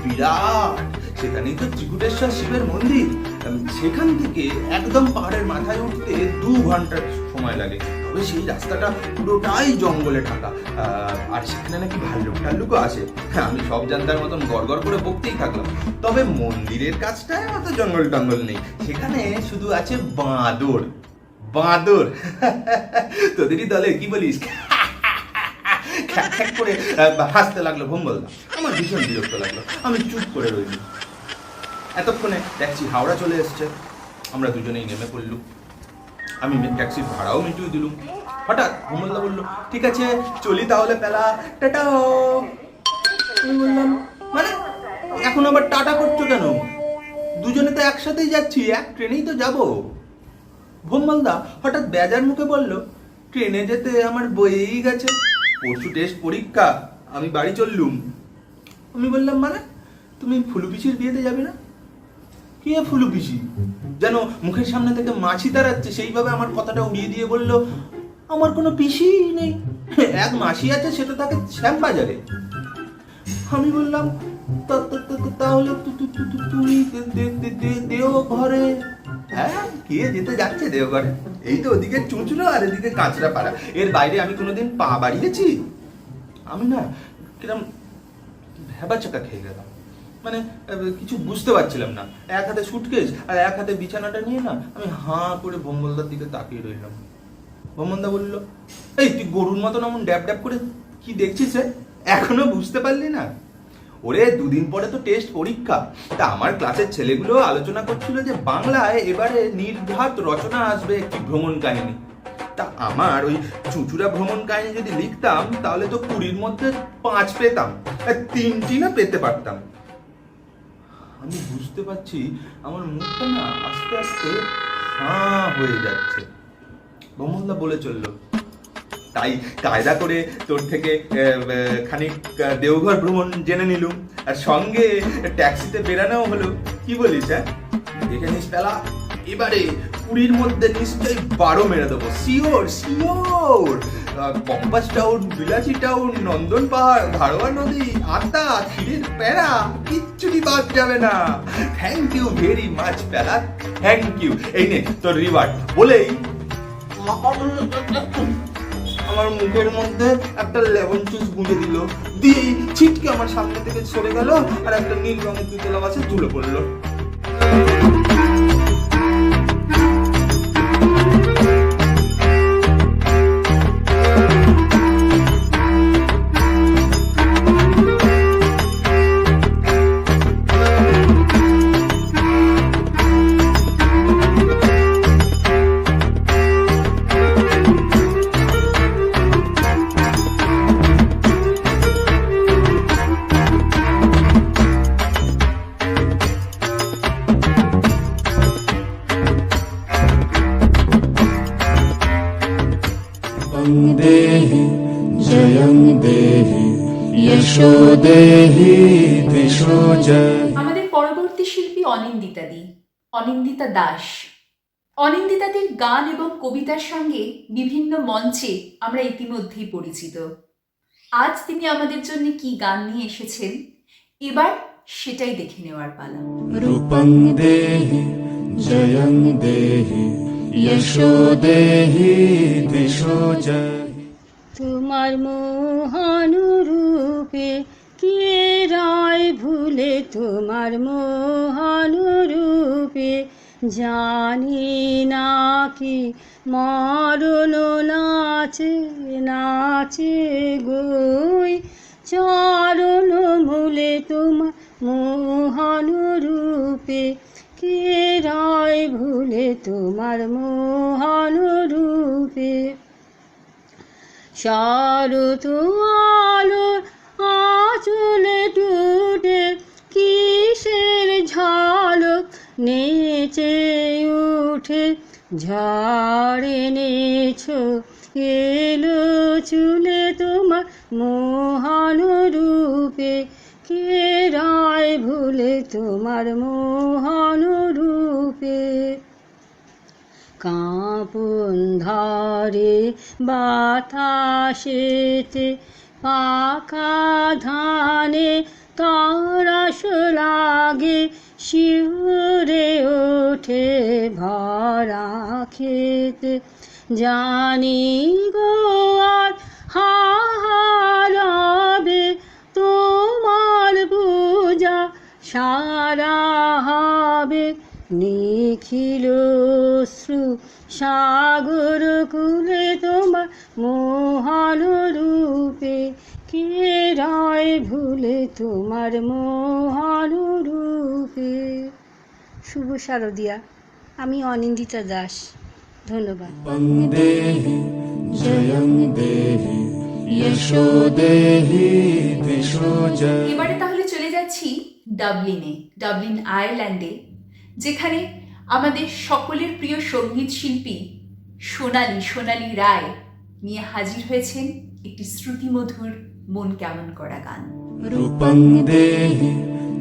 বিরাট। সেখানেই তো ত্রিকুটেশ্বর শিবের মন্দির। সেখান থেকে একদম পাহাড়ের মাথায় উঠতে 2 ঘন্টা সময় লাগে। তবে সেই রাস্তাটা পুরোটাই জঙ্গলে ঢাকা, আর সেখানে নাকি ভাল্লুক টাল্লুকও আসে। আমি সব জানতার মতন গড়গড় করে বকতেই থাকলাম। তবে মন্দিরের কাজটায় অত জঙ্গল টঙ্গল নেই, সেখানে শুধু আছে বাঁদর। বাঁদর তোদেরই দলে, কি বলিস? করে হাসতে লাগলো ভোমলদা। আমার ভীষণ বিরক্ত লাগলো, আমি চুপ করে রইল। এতক্ষণে ট্যাক্সি হাওড়া চলে এসছে। আমরা দুজনেই নেমে পড়লুম। আমি ট্যাক্সির ভাড়াও মিটিয়ে দিলুম। হঠাৎ ভোমলদা বললো, ঠিক আছে চলি তাহলে পেলা, টাটা। আমি বললাম, মানে এখন আবার টাটা করছো কেন? দুজনে তো একসাথেই যাচ্ছি, এক ট্রেনেই তো যাব। ভোমলদা হঠাৎ বেজার মুখে বলল, ট্রেনে যেতে আমার বইয়েই গেছে, পরশু টেস্ট পরীক্ষা, আমি বাড়ি চললুম। আমি বললাম, মানে তুমি ফুলু পিসির বিয়েতে যাবে না? কি ফুলু পিসি? যেন মুখের সামনে থেকে মাছি তাড়াচ্ছে সেইভাবে আমার কথাটা উড়িয়ে দিয়ে বলল, আমার কোনো পিসি নেই, এক মাসি আছে, সেটা তাকে শ্যামবাজারে। আমি বললাম, তাহলে তুমি দেওঘরে? হ্যাঁ, কে যেতে যাচ্ছে দেওঘরে? এই তো ওদিকে চুঁচুড়ো আর এদিকে কাঁচরা পাড়া, এর বাইরে আমি কোনোদিন পা বাড়িয়েছি? আমি না কিরম ভ্যাবাচাকা খেয়ে গেলাম, মানে কিছু বুঝতে পারছিলাম না। এক হাতে সুটকেস আর এক হাতে বিছানাটা নিয়ে না আমি হাঁ করে ভম্বলদার দিকে তাকিয়ে রইলাম। ভম্বলদা বলল, এই তুই গরুর মতন এমন ড্যাব ড্যাব করে কি দেখছিস রে? এখনো বুঝতে পারলি না? ওরে, দুদিন পরে তো টেস্ট পরীক্ষা। তা আমার ক্লাসের ছেলেগুলো আলোচনা করছিল যে বাংলায় এবারে নির্ঘাত রচনা আসবে একটি ভ্রমণ কাহিনী। তা আমার ওই চুঁচুড়া ভ্রমণ কাহিনী যদি লিখতাম তাহলে তো 20-র মধ্যে 5 পেতাম, আর 3টি না পেতে পারতাম। আমি বুঝতে পারছি আমার মুখটা না আস্তে আস্তে হাঁ হয়ে যাচ্ছে। ভ্রমণদা বলে চললো, তাই কায়দা করে তোর থেকে খানিক দেওঘর ভ্রমণ জেনে নিলুম, আর সঙ্গে ট্যাক্সিতে বেরানোও হলো। কি বলিস? হ্যাঁ, দেখে নিস পেলা, এবারে 20-র মধ্যে নিশ্চয়ই 12 মেরে দেবো। Sure sure. Compass town, Bilachi town, Nandan Pahar, ঘাড়োয়া নদী, আতা, ক্ষীরের প্যারা, কিচ্ছুটি বাদ যাবে না। থ্যাংক ইউ ভেরি মাচ পেলা, থ্যাংক ইউ। এই নে তোর রিওয়ার্ড। বলেই আমার মুখের মধ্যে একটা লেমন জুস গুঁজে দিল, দিয়ে ছিটকে আমার সামনে থেকে সরে গেল আর একটা নীল রঙের তুতলা মাছে ঝুলে পড়লো। देहि जयं देहि यशो देहि दिशो जय। আমাদের পরবর্তী শিল্পী অনিন্দিতা দাস। অনিন্দিতাদের গান এবং কবিতার সঙ্গে বিভিন্ন মঞ্চে আমরা ইতিমধ্যেই পরিচিত। আজ তিনি আমাদের জন্য কি গান নিয়ে এসেছেন, এবার সেটাই দেখে নেওয়ার পালা। रूपं देहि जयं देहि यशो देहि दिशो जय। তোমার মোহানুরূপে কে রায় ভুলে, তোমার মোহানুরূপে জানি না কি মরণ নাচে নাচে গই, চরণ মূলে তোমার মোহানুরূপে কে রায় ভুলে, তোমার মোহানুরূপে। শরৎ আলো আঁচলে টুটে কিসের ঝলক নেচে উঠে, ঝড় এনেছো এলো চুলে, তোমার মোহানুরূপে কে রায় ভুলে, তোমার মোহানুরূপে। কাঁপন ধরে বাতাসেতে পাকা ধানে, তরস লাগে শিউরে ওঠে ভরা খেতে, জানি গো আর হারাবে তোমার পূজা সারা হবে, নিখিল শ্রু সাগর কুলে, তোমার মোহানুরূপে কে রায় ভুলে, তোমার মোহানুরূপে। শুভ শারদিয়া। আমি অনিন্দিতা দাস। ধন্যবাদ। देहि जयं देहि यशो देहि दिशो जय। এবারে তাহলে চলে যাচ্ছি ডাবলিন আয়ারল্যান্ডে, যেখানে আমাদের সকলের প্রিয় সঙ্গীত শিল্পী সোনালী রায় নিয়ে হাজির হয়েছেন একটি শ্রুতিমধুর মন কেমন করা গান। रूपं देहि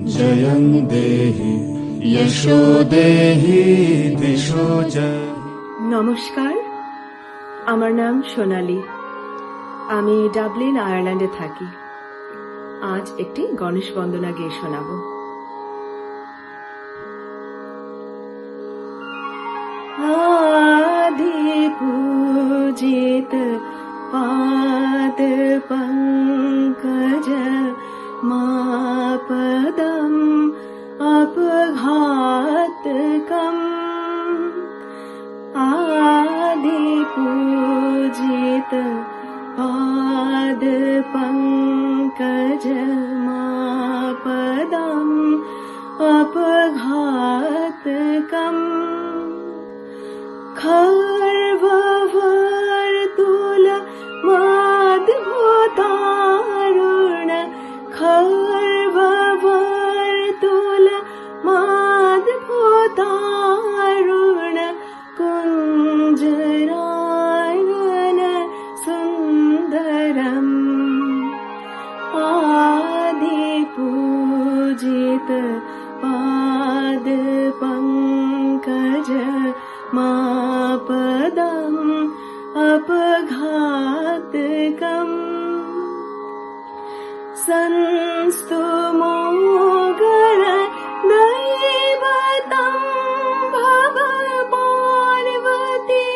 जयं देहि यशो देहि दिशो जय। নমস্কার, আমার নাম সোনালী। আমি ডাবলিন আয়ারল্যান্ডে থাকি। আজ একটি গণেশ বন্দনা গেয়ে শোনাবো। আদি পূজিত পাদ পঙ্কজ মাপদম अपघातकम् आदि पूजित पाद पंकज मापदम् अपघातकम् खर्ववर्तुल माद्भुतारुण खर्ववर्तुल माद्भुतारुण कुञ्जरायण सुन्दरम् आदिपूजित पाद पंकज मापदम् अपघातकम् संस्तुमोगण दैवतं भव पार्वती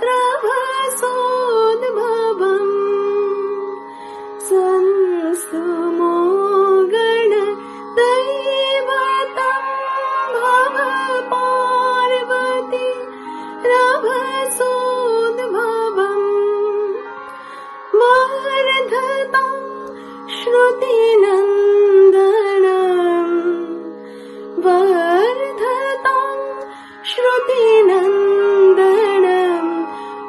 रभसोद्भवम् संस्तुमोगण दैवतं भव पार्वती रभसोद्भवम् वर्धतं श्रुतिनन्दनम् वर्धतं श्रुतिनन्दनम्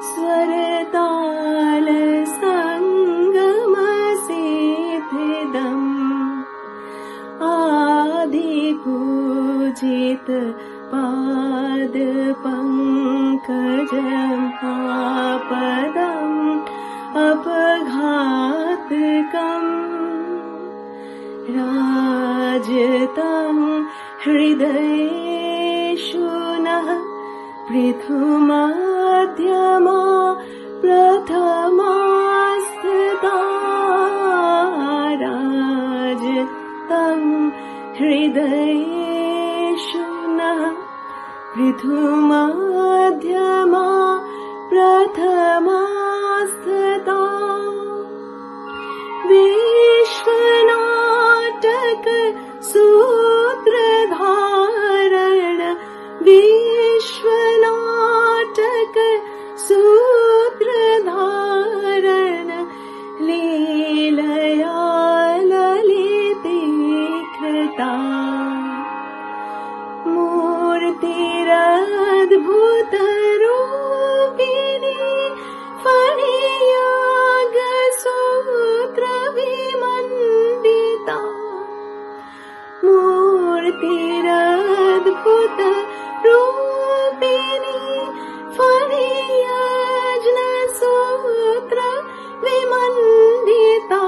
स्वरतालसङ्गमसिद्धिदम् आदिपूजित पाद पंकजम् आपदम् अपघातकम् राजतं हृदयेषु नः पृथुमध्यमा प्रथमा स्थिता राजतं हृदयेषु नः पृथुमध्यमा प्रथमा स्थिता विश्वनाटक सूत्रधारण विश्वनाटक सूत्रधारण लीलया ललितीकृता मूर्तिरद्भुत रूपिणी फणियागसूत्र विमण्डिता मूर्तिरद्भुत रूपिणी फणियाजनसूत्र विमण्डिता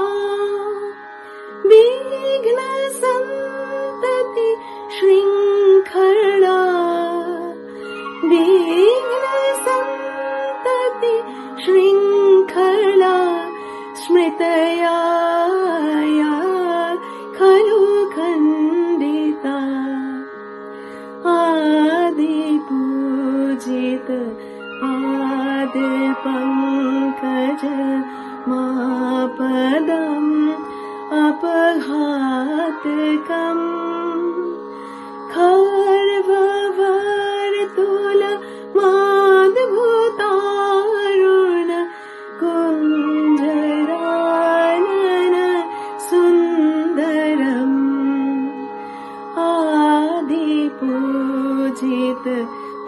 विघ्न सन्तति शृङ्खला विघ्न सन्तति शृङ्खला स्मृतया खलु खण्डिता आदिपूजित पाद पंकज मापदम् अपघातकम् खर्ववर्तुल माद्भुतारुण कुञ्जरानन सुन्दरम् आदिपूजित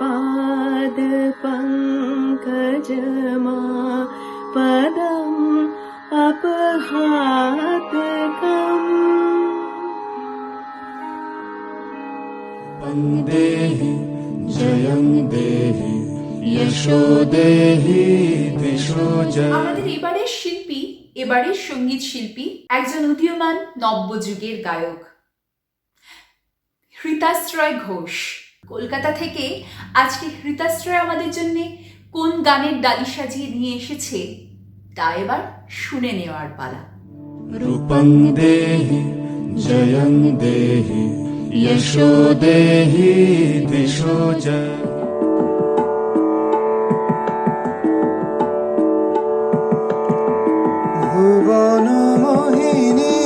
पाद पंकज मापदम् अपघातकम् वन्देहि जयं देहि यशो देहि दिशो जय। আমাদের এবারের শিল্পী, এবারের সঙ্গীত শিল্পী একজন উদীয়মান নব্যযুগের গায়ক হৃতাশ্রয় ঘোষ। কলকাতা থেকে আজকে হৃতাশ্রয় আমাদের জন্য কোন গানের ডালি সাজিয়ে নিয়ে এসেছে তা এবার শুনে নেওয়ার পালা। रूपं देहि जयं देहि यशो देहि दिशो जय ভুবন মোহিনী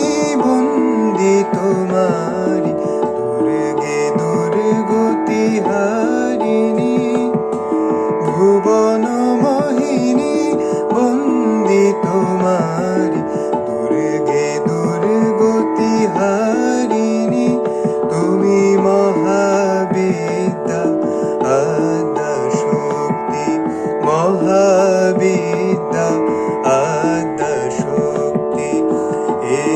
বন্দি তোমারি দুর্গে দুর্গতি হারিণী ভুবন মোহিনী বন্দি তোমারি দুর্গে দুর্গতি হারিণী তুমি মহাবিদ্যা আদ্যা শক্তি মহাবিদ্যা আদ্যা শক্তি এই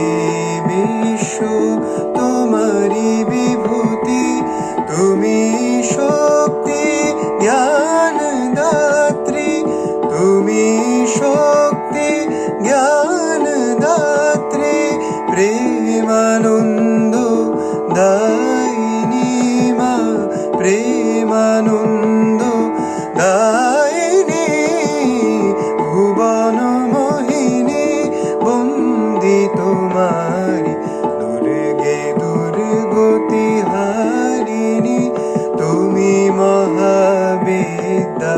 বিশ্ব তোমারি বিভূতি তুমি শক্তি জ্ঞান দাত্রী তুমি শক্তি জ্ঞান দাত্রী প্রেমানন্দ দায়িনী মা প্রেমানন্দ দায়িনী ভুবন মোহিনী বন্দি তোমারি দুর্গে দুর্গতি হারিণী তুমি মহাবিদ্যা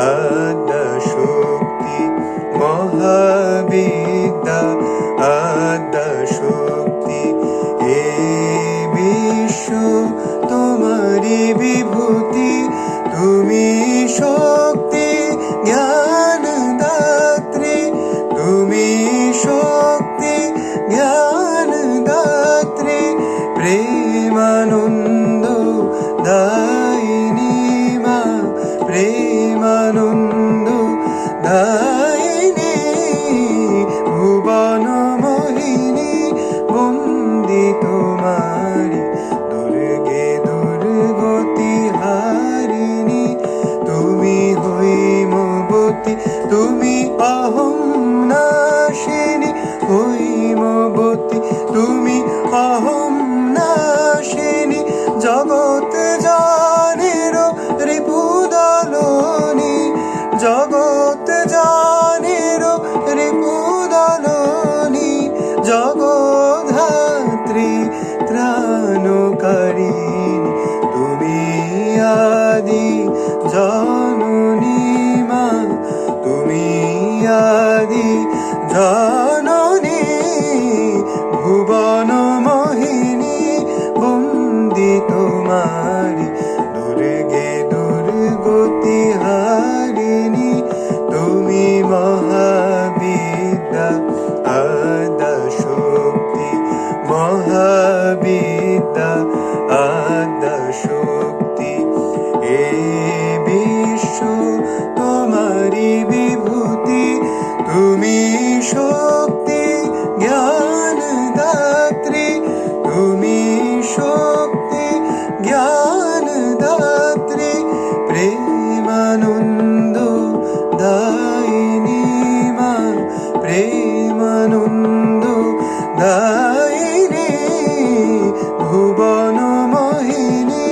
আদ্যা শক্তি মহাবিদ্যা আদ্যা শক্তি এই বিশ্ব তোমারি বিভূতি তুমি শক্তি জ্ঞান দাত্রী তুমি শক্তি জ্ঞান দাত্রী প্রেমানন্দ দায়িনী মা প্রেমানন্দ দায়িনী ভুবন মোহিনী বন্দি তোমারি দুর্গে দুর্গতি হারিণী তুমি হৈমবতী তুমি অহং নাশিনী হৈমবতী তুমি অহং নাশিনী জগৎ জানের রিপুদলনী জগৎ জানের রিপুদলনী জগদ্ধাত্রী ত্রাণকারিণী তুমি আদি জননী মা তুমি আদি জননী ভুবন মোহিনী বন্দি তোমারি দুর্গে দুর্গতি হারিণী তুমি মহাবিদ্যা আদ্যা শক্তি মহাবিদ্যা আদ্যা শক্তি এই বিশ্ব তোমারি বিভূতি তুমি শক্তি জ্ঞান দাত্রী তুমি শক্তি জ্ঞান দাত্রী প্রেমানন্দ দায়িনী মা প্রেমানন্দ দায়িনী ভুবন মোহিনী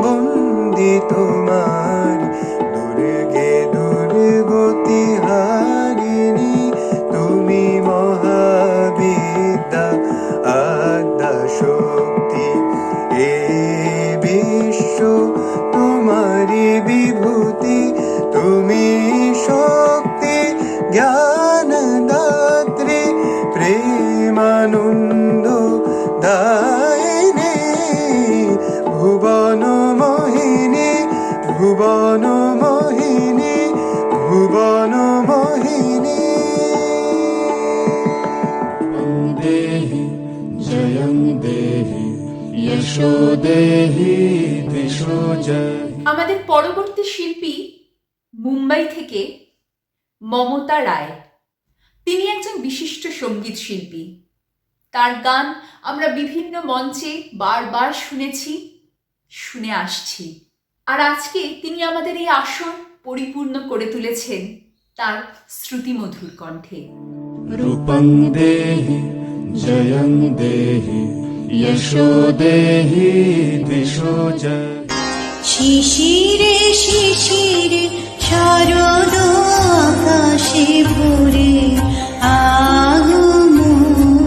বন্দি তোমারি দুর্গে দুর্গতি হারিণী তুমি মহাবিদ্যা আদ্যা শক্তি এই বিশ্ব তোমারি বিভূতি তুমি শক্তি জ্ঞান দাত্রী প্রেমানন্দ দায়িনী ভুবন মোহিনী ভুবন মোহিনী ভুবন মোহিনী देहि जयं देहि यशो देहि दिशो जय আমাদের পরবর্তী শিল্পী মুম্বাই থেকে মমতা রায়। তিনি একজন বিশিষ্ট সঙ্গীত শিল্পী। তার গান আমরা বিভিন্ন মঞ্চে বারবার শুনেছি, শুনে আসছি। আর আজকে তিনি আমাদের এই আসর পরিপূর্ণ করে তুলেছেন তার শ্রুতিমধুর কণ্ঠে। रूपं देहि जयं देहि यशो देहि दिशो जय শিশিরে শিশিরে শারদ আকাশে ভরে আগমন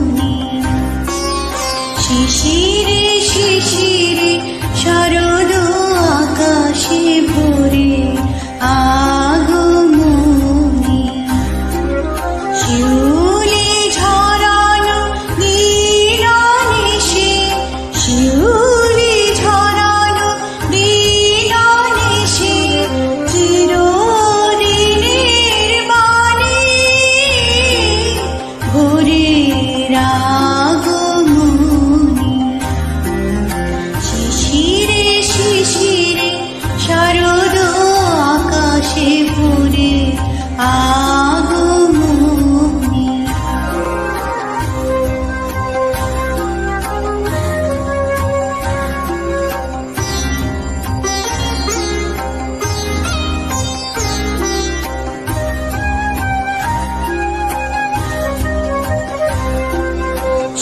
আগমনী।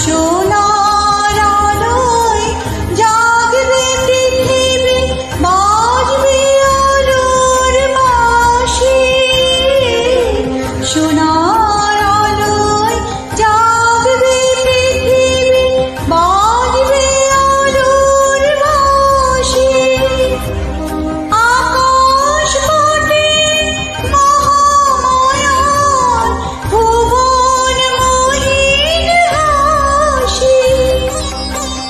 সোনার আলোয় জাগবে পৃথিবী, বাজবে আলোর বাঁশি। সোনার আলোয় জাগবে পৃথিবী, বাজবে আলোর বাঁশি। আকাশ পথে মহামায়ার ভুবন মোহিন হাসি।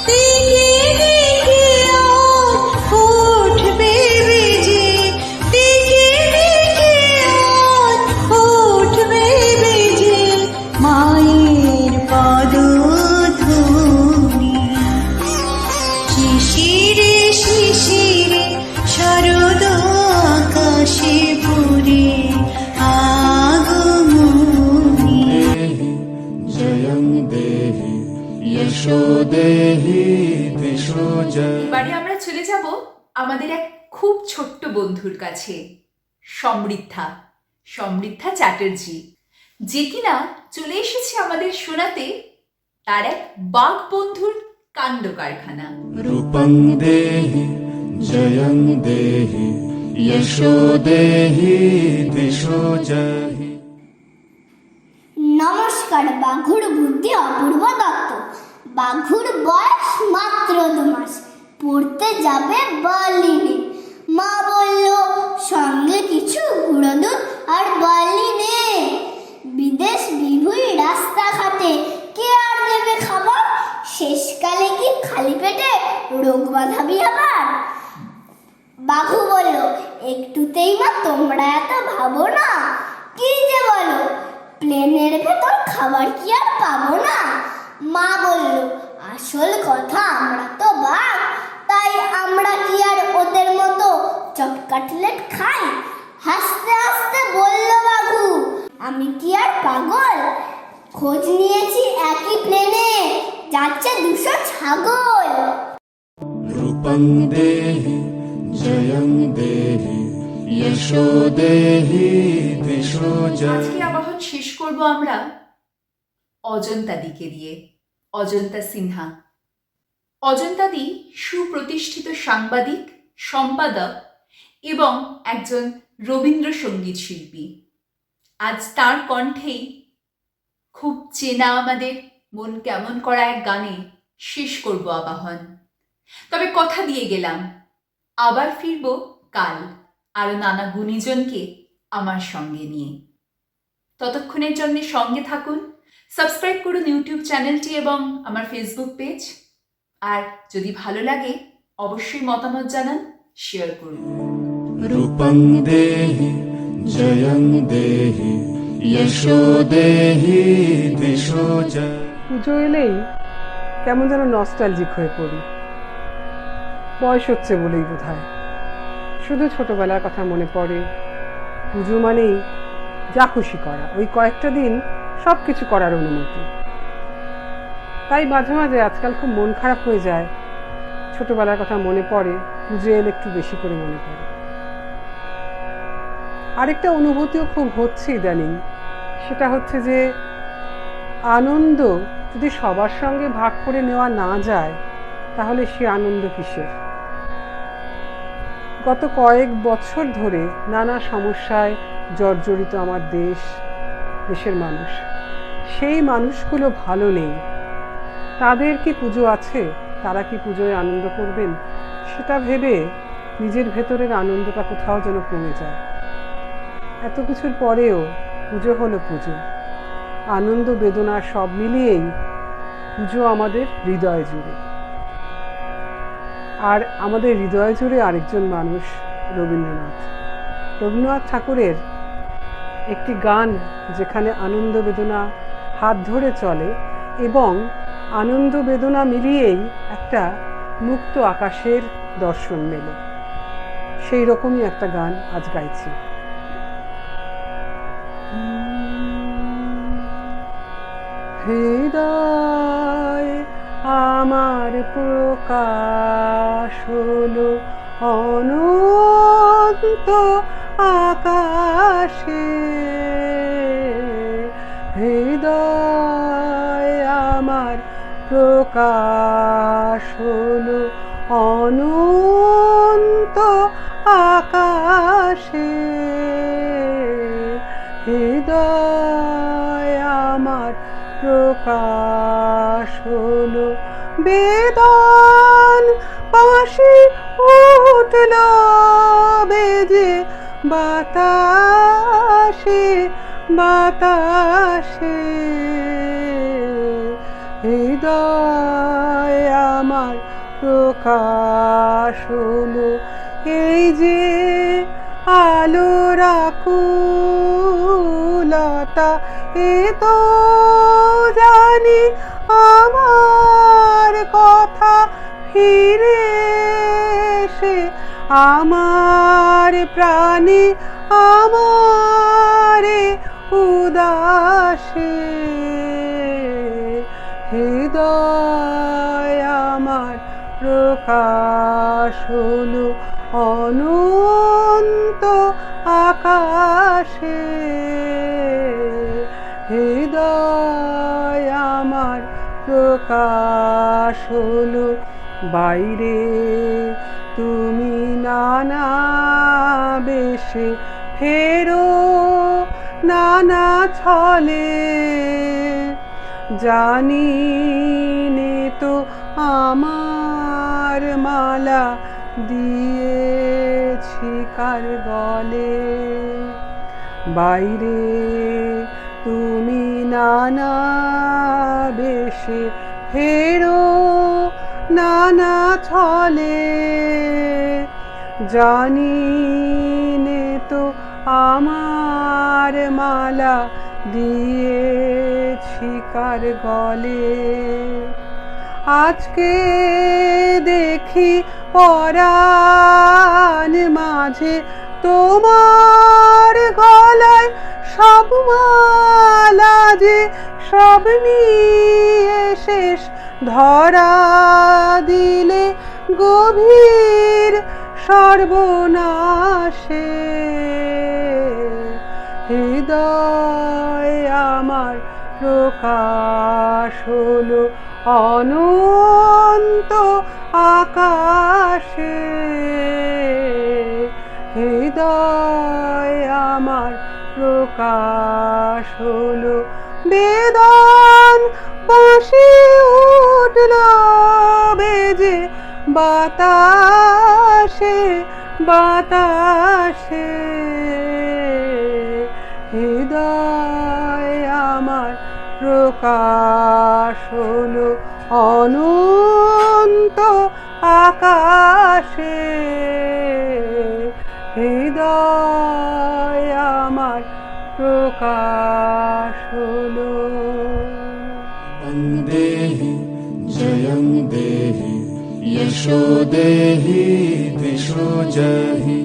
দিকে দিকে আজ উঠবে বেজে, দিকে দিকে আজ উঠবে বেজে মায়ের পদধ্বনি। শিশিরে শিশিরে শরদ আকাশে ভরে আগমনী। जयं देहि यशो देहि दिशो जय। এবারে আমরা চলে যাব আমাদের এক খুব ছোট্ট বন্ধুর কাছে, সমৃদ্ধা চ্যাটার্জি, যে কিনা চলে এসেছে আমাদের শোনাতে তার এক বাঘ বন্ধুর কাণ্ড কারখানা। रूपं देहि जयं देहि यशो देहि दिशो जहि। নমস্কার, বাঘুর বুদ্ধি অপূর্ব দত্ত। বাঘুর বয়স মাত্র 2 মাস, পড়তে যাবে বার্লিনে। মা বলল সঙ্গে কিছু গুঁড়ো দুধ আর বার্লিনে। বিদেশ বিভুঁই রাস্তাঘাটে কে আর দেবে খাবার? শেষকালে কি খালি পেটে রোগ বাঁধাবি আবার? বাঘু বলল একটুতেই মা তোমরা এত ভাবো না। কি যে বলো, প্লেনের ভেতর খাবার কি আর পাবো না? মা বলল আসল কথা আমরা তো বাঘ, তাই আমরা কি আর ওদের মতো চপ কাটলেট খাই? হাসতে হাসতে বলল বাঘু আমি কি আর পাগল? খোঁজ নিয়েছি একই প্লেনে যাচ্ছে 200 ছাগল। रूपं देहि जयं देहि यशो देहि दिशो जय। আজকে আবাহন শেষ করব আমরা অজন্তাদিকে দিয়ে, অজন্তা সিনহা। অজন্তাদি সুপ্রতিষ্ঠিত সাংবাদিক, সম্পাদক এবং একজন রবীন্দ্রসঙ্গীত শিল্পী। আজ তার কণ্ঠেই খুব চেনা আমাদের মন কেমন করা এক গানে শেষ করব আবাহন। তবে কথা দিয়ে গেলাম, আবার ফিরব কাল আরো নানা গুণীজনকে আমার সঙ্গে নিয়ে। ততক্ষণের জন্য সঙ্গে থাকুন, সাবস্ক্রাইব করুন ইউটিউব চ্যানেলটি এবং আমার ফেসবুক পেজ। আর যদি ভালো লাগে অবশ্যই মতামত জানান, শেয়ার করুন। रूपं देहि जयं देहि यशो देहि दिशो जय। পুজো এলেই কেমন যেন নস্টালজিক হয়ে পড়ি। বয়স হচ্ছে বলেই বোধহয় শুধু ছোটবেলার কথা মনে পড়ে। পুজো মানেই যা খুশি করা, ওই কয়েকটা দিন সব কিছু করার অনুমতি। তাই মাঝে মাঝে আজকাল খুব মন খারাপ হয়ে যায়, ছোটবেলার কথা মনে পড়ে, পুজো এলে একটু বেশি করে মনে পড়ে। আরেকটা অনুভূতিও খুব হচ্ছে ইদানিং, সেটা হচ্ছে যে আনন্দ যদি সবার সঙ্গে ভাগ করে নেওয়া না যায় তাহলে সে আনন্দ কিসের? গত কয়েক বছর ধরে নানা সমস্যায় জর্জরিত আমার দেশের মানুষ। সেই মানুষগুলো ভালো নেই। তাদের কি পুজো আছে? তারা কি পুজোয় আনন্দ করবেন? সেটা ভেবে নিজের ভেতরের আনন্দটা কোথাও যেন কমে যায়। এত কিছুর পরেও পুজো হলো পুজো। আনন্দ বেদনা সব মিলিয়েই পুজো আমাদের হৃদয় জুড়ে। আর আমাদের হৃদয় জুড়ে আরেকজন মানুষ রবীন্দ্রনাথ ঠাকুরের একটি গান যেখানে আনন্দ বেদনা হাত ধরে চলে এবং আনন্দ বেদনা মিলিয়েই একটা মুক্ত আকাশের দর্শন মেলে, সেই রকমই একটা গান আজ গাইছি। হৃদয় আমার প্রকাশ হলো অনন্ত আকাশে, হৃদয় আমার প্রকাশ হলো অনন্ত আকাশে, হৃদয় আমার প্রকাশ হলো বেদন পাশে উঠল বেজে বাতাসে বাতাসে, হৃদয় আমার প্রকাশ হলো এই যে আলোর আকুলতা, এ তো জানি আমার কথা ফিরে এসে আমার প্রাণে আমারে উদাসে, হৃদয় আমার প্রকাশ হলো অনন্ত আকাশে, হৃদয় আমার প্রকাশ হলো বাইরে তুমি নানা বেশে ফেরো নানা ছলে, জানি নে তো আমার মালা দিয়েছি কার গলে, বাইরে তুমি নানা বেশে ফেরো নানা ছলে, জানি নে তো আমার মালা দিয়েছি কার গলে, আজকে দেখি পরাণ মাঝে তোমার গলায় সব মালা যে সব নিয়ে শেষ ধরা দিলে গভীর সর্বনাশে, হৃদয় আমার প্রকাশ হলো অনন্ত আকাশে, হৃদয় আমার প্রকাশ হলো বেদন বাঁশি উঠল বেজে বাতাসে বাতাসে, হৃদয় আমার প্রকাশ হলো অনন্ত আকাশে, হৃদয় আমার প্রকাশ হলো। দেহি জয়ং দেহি यशो देहि दिशो जहि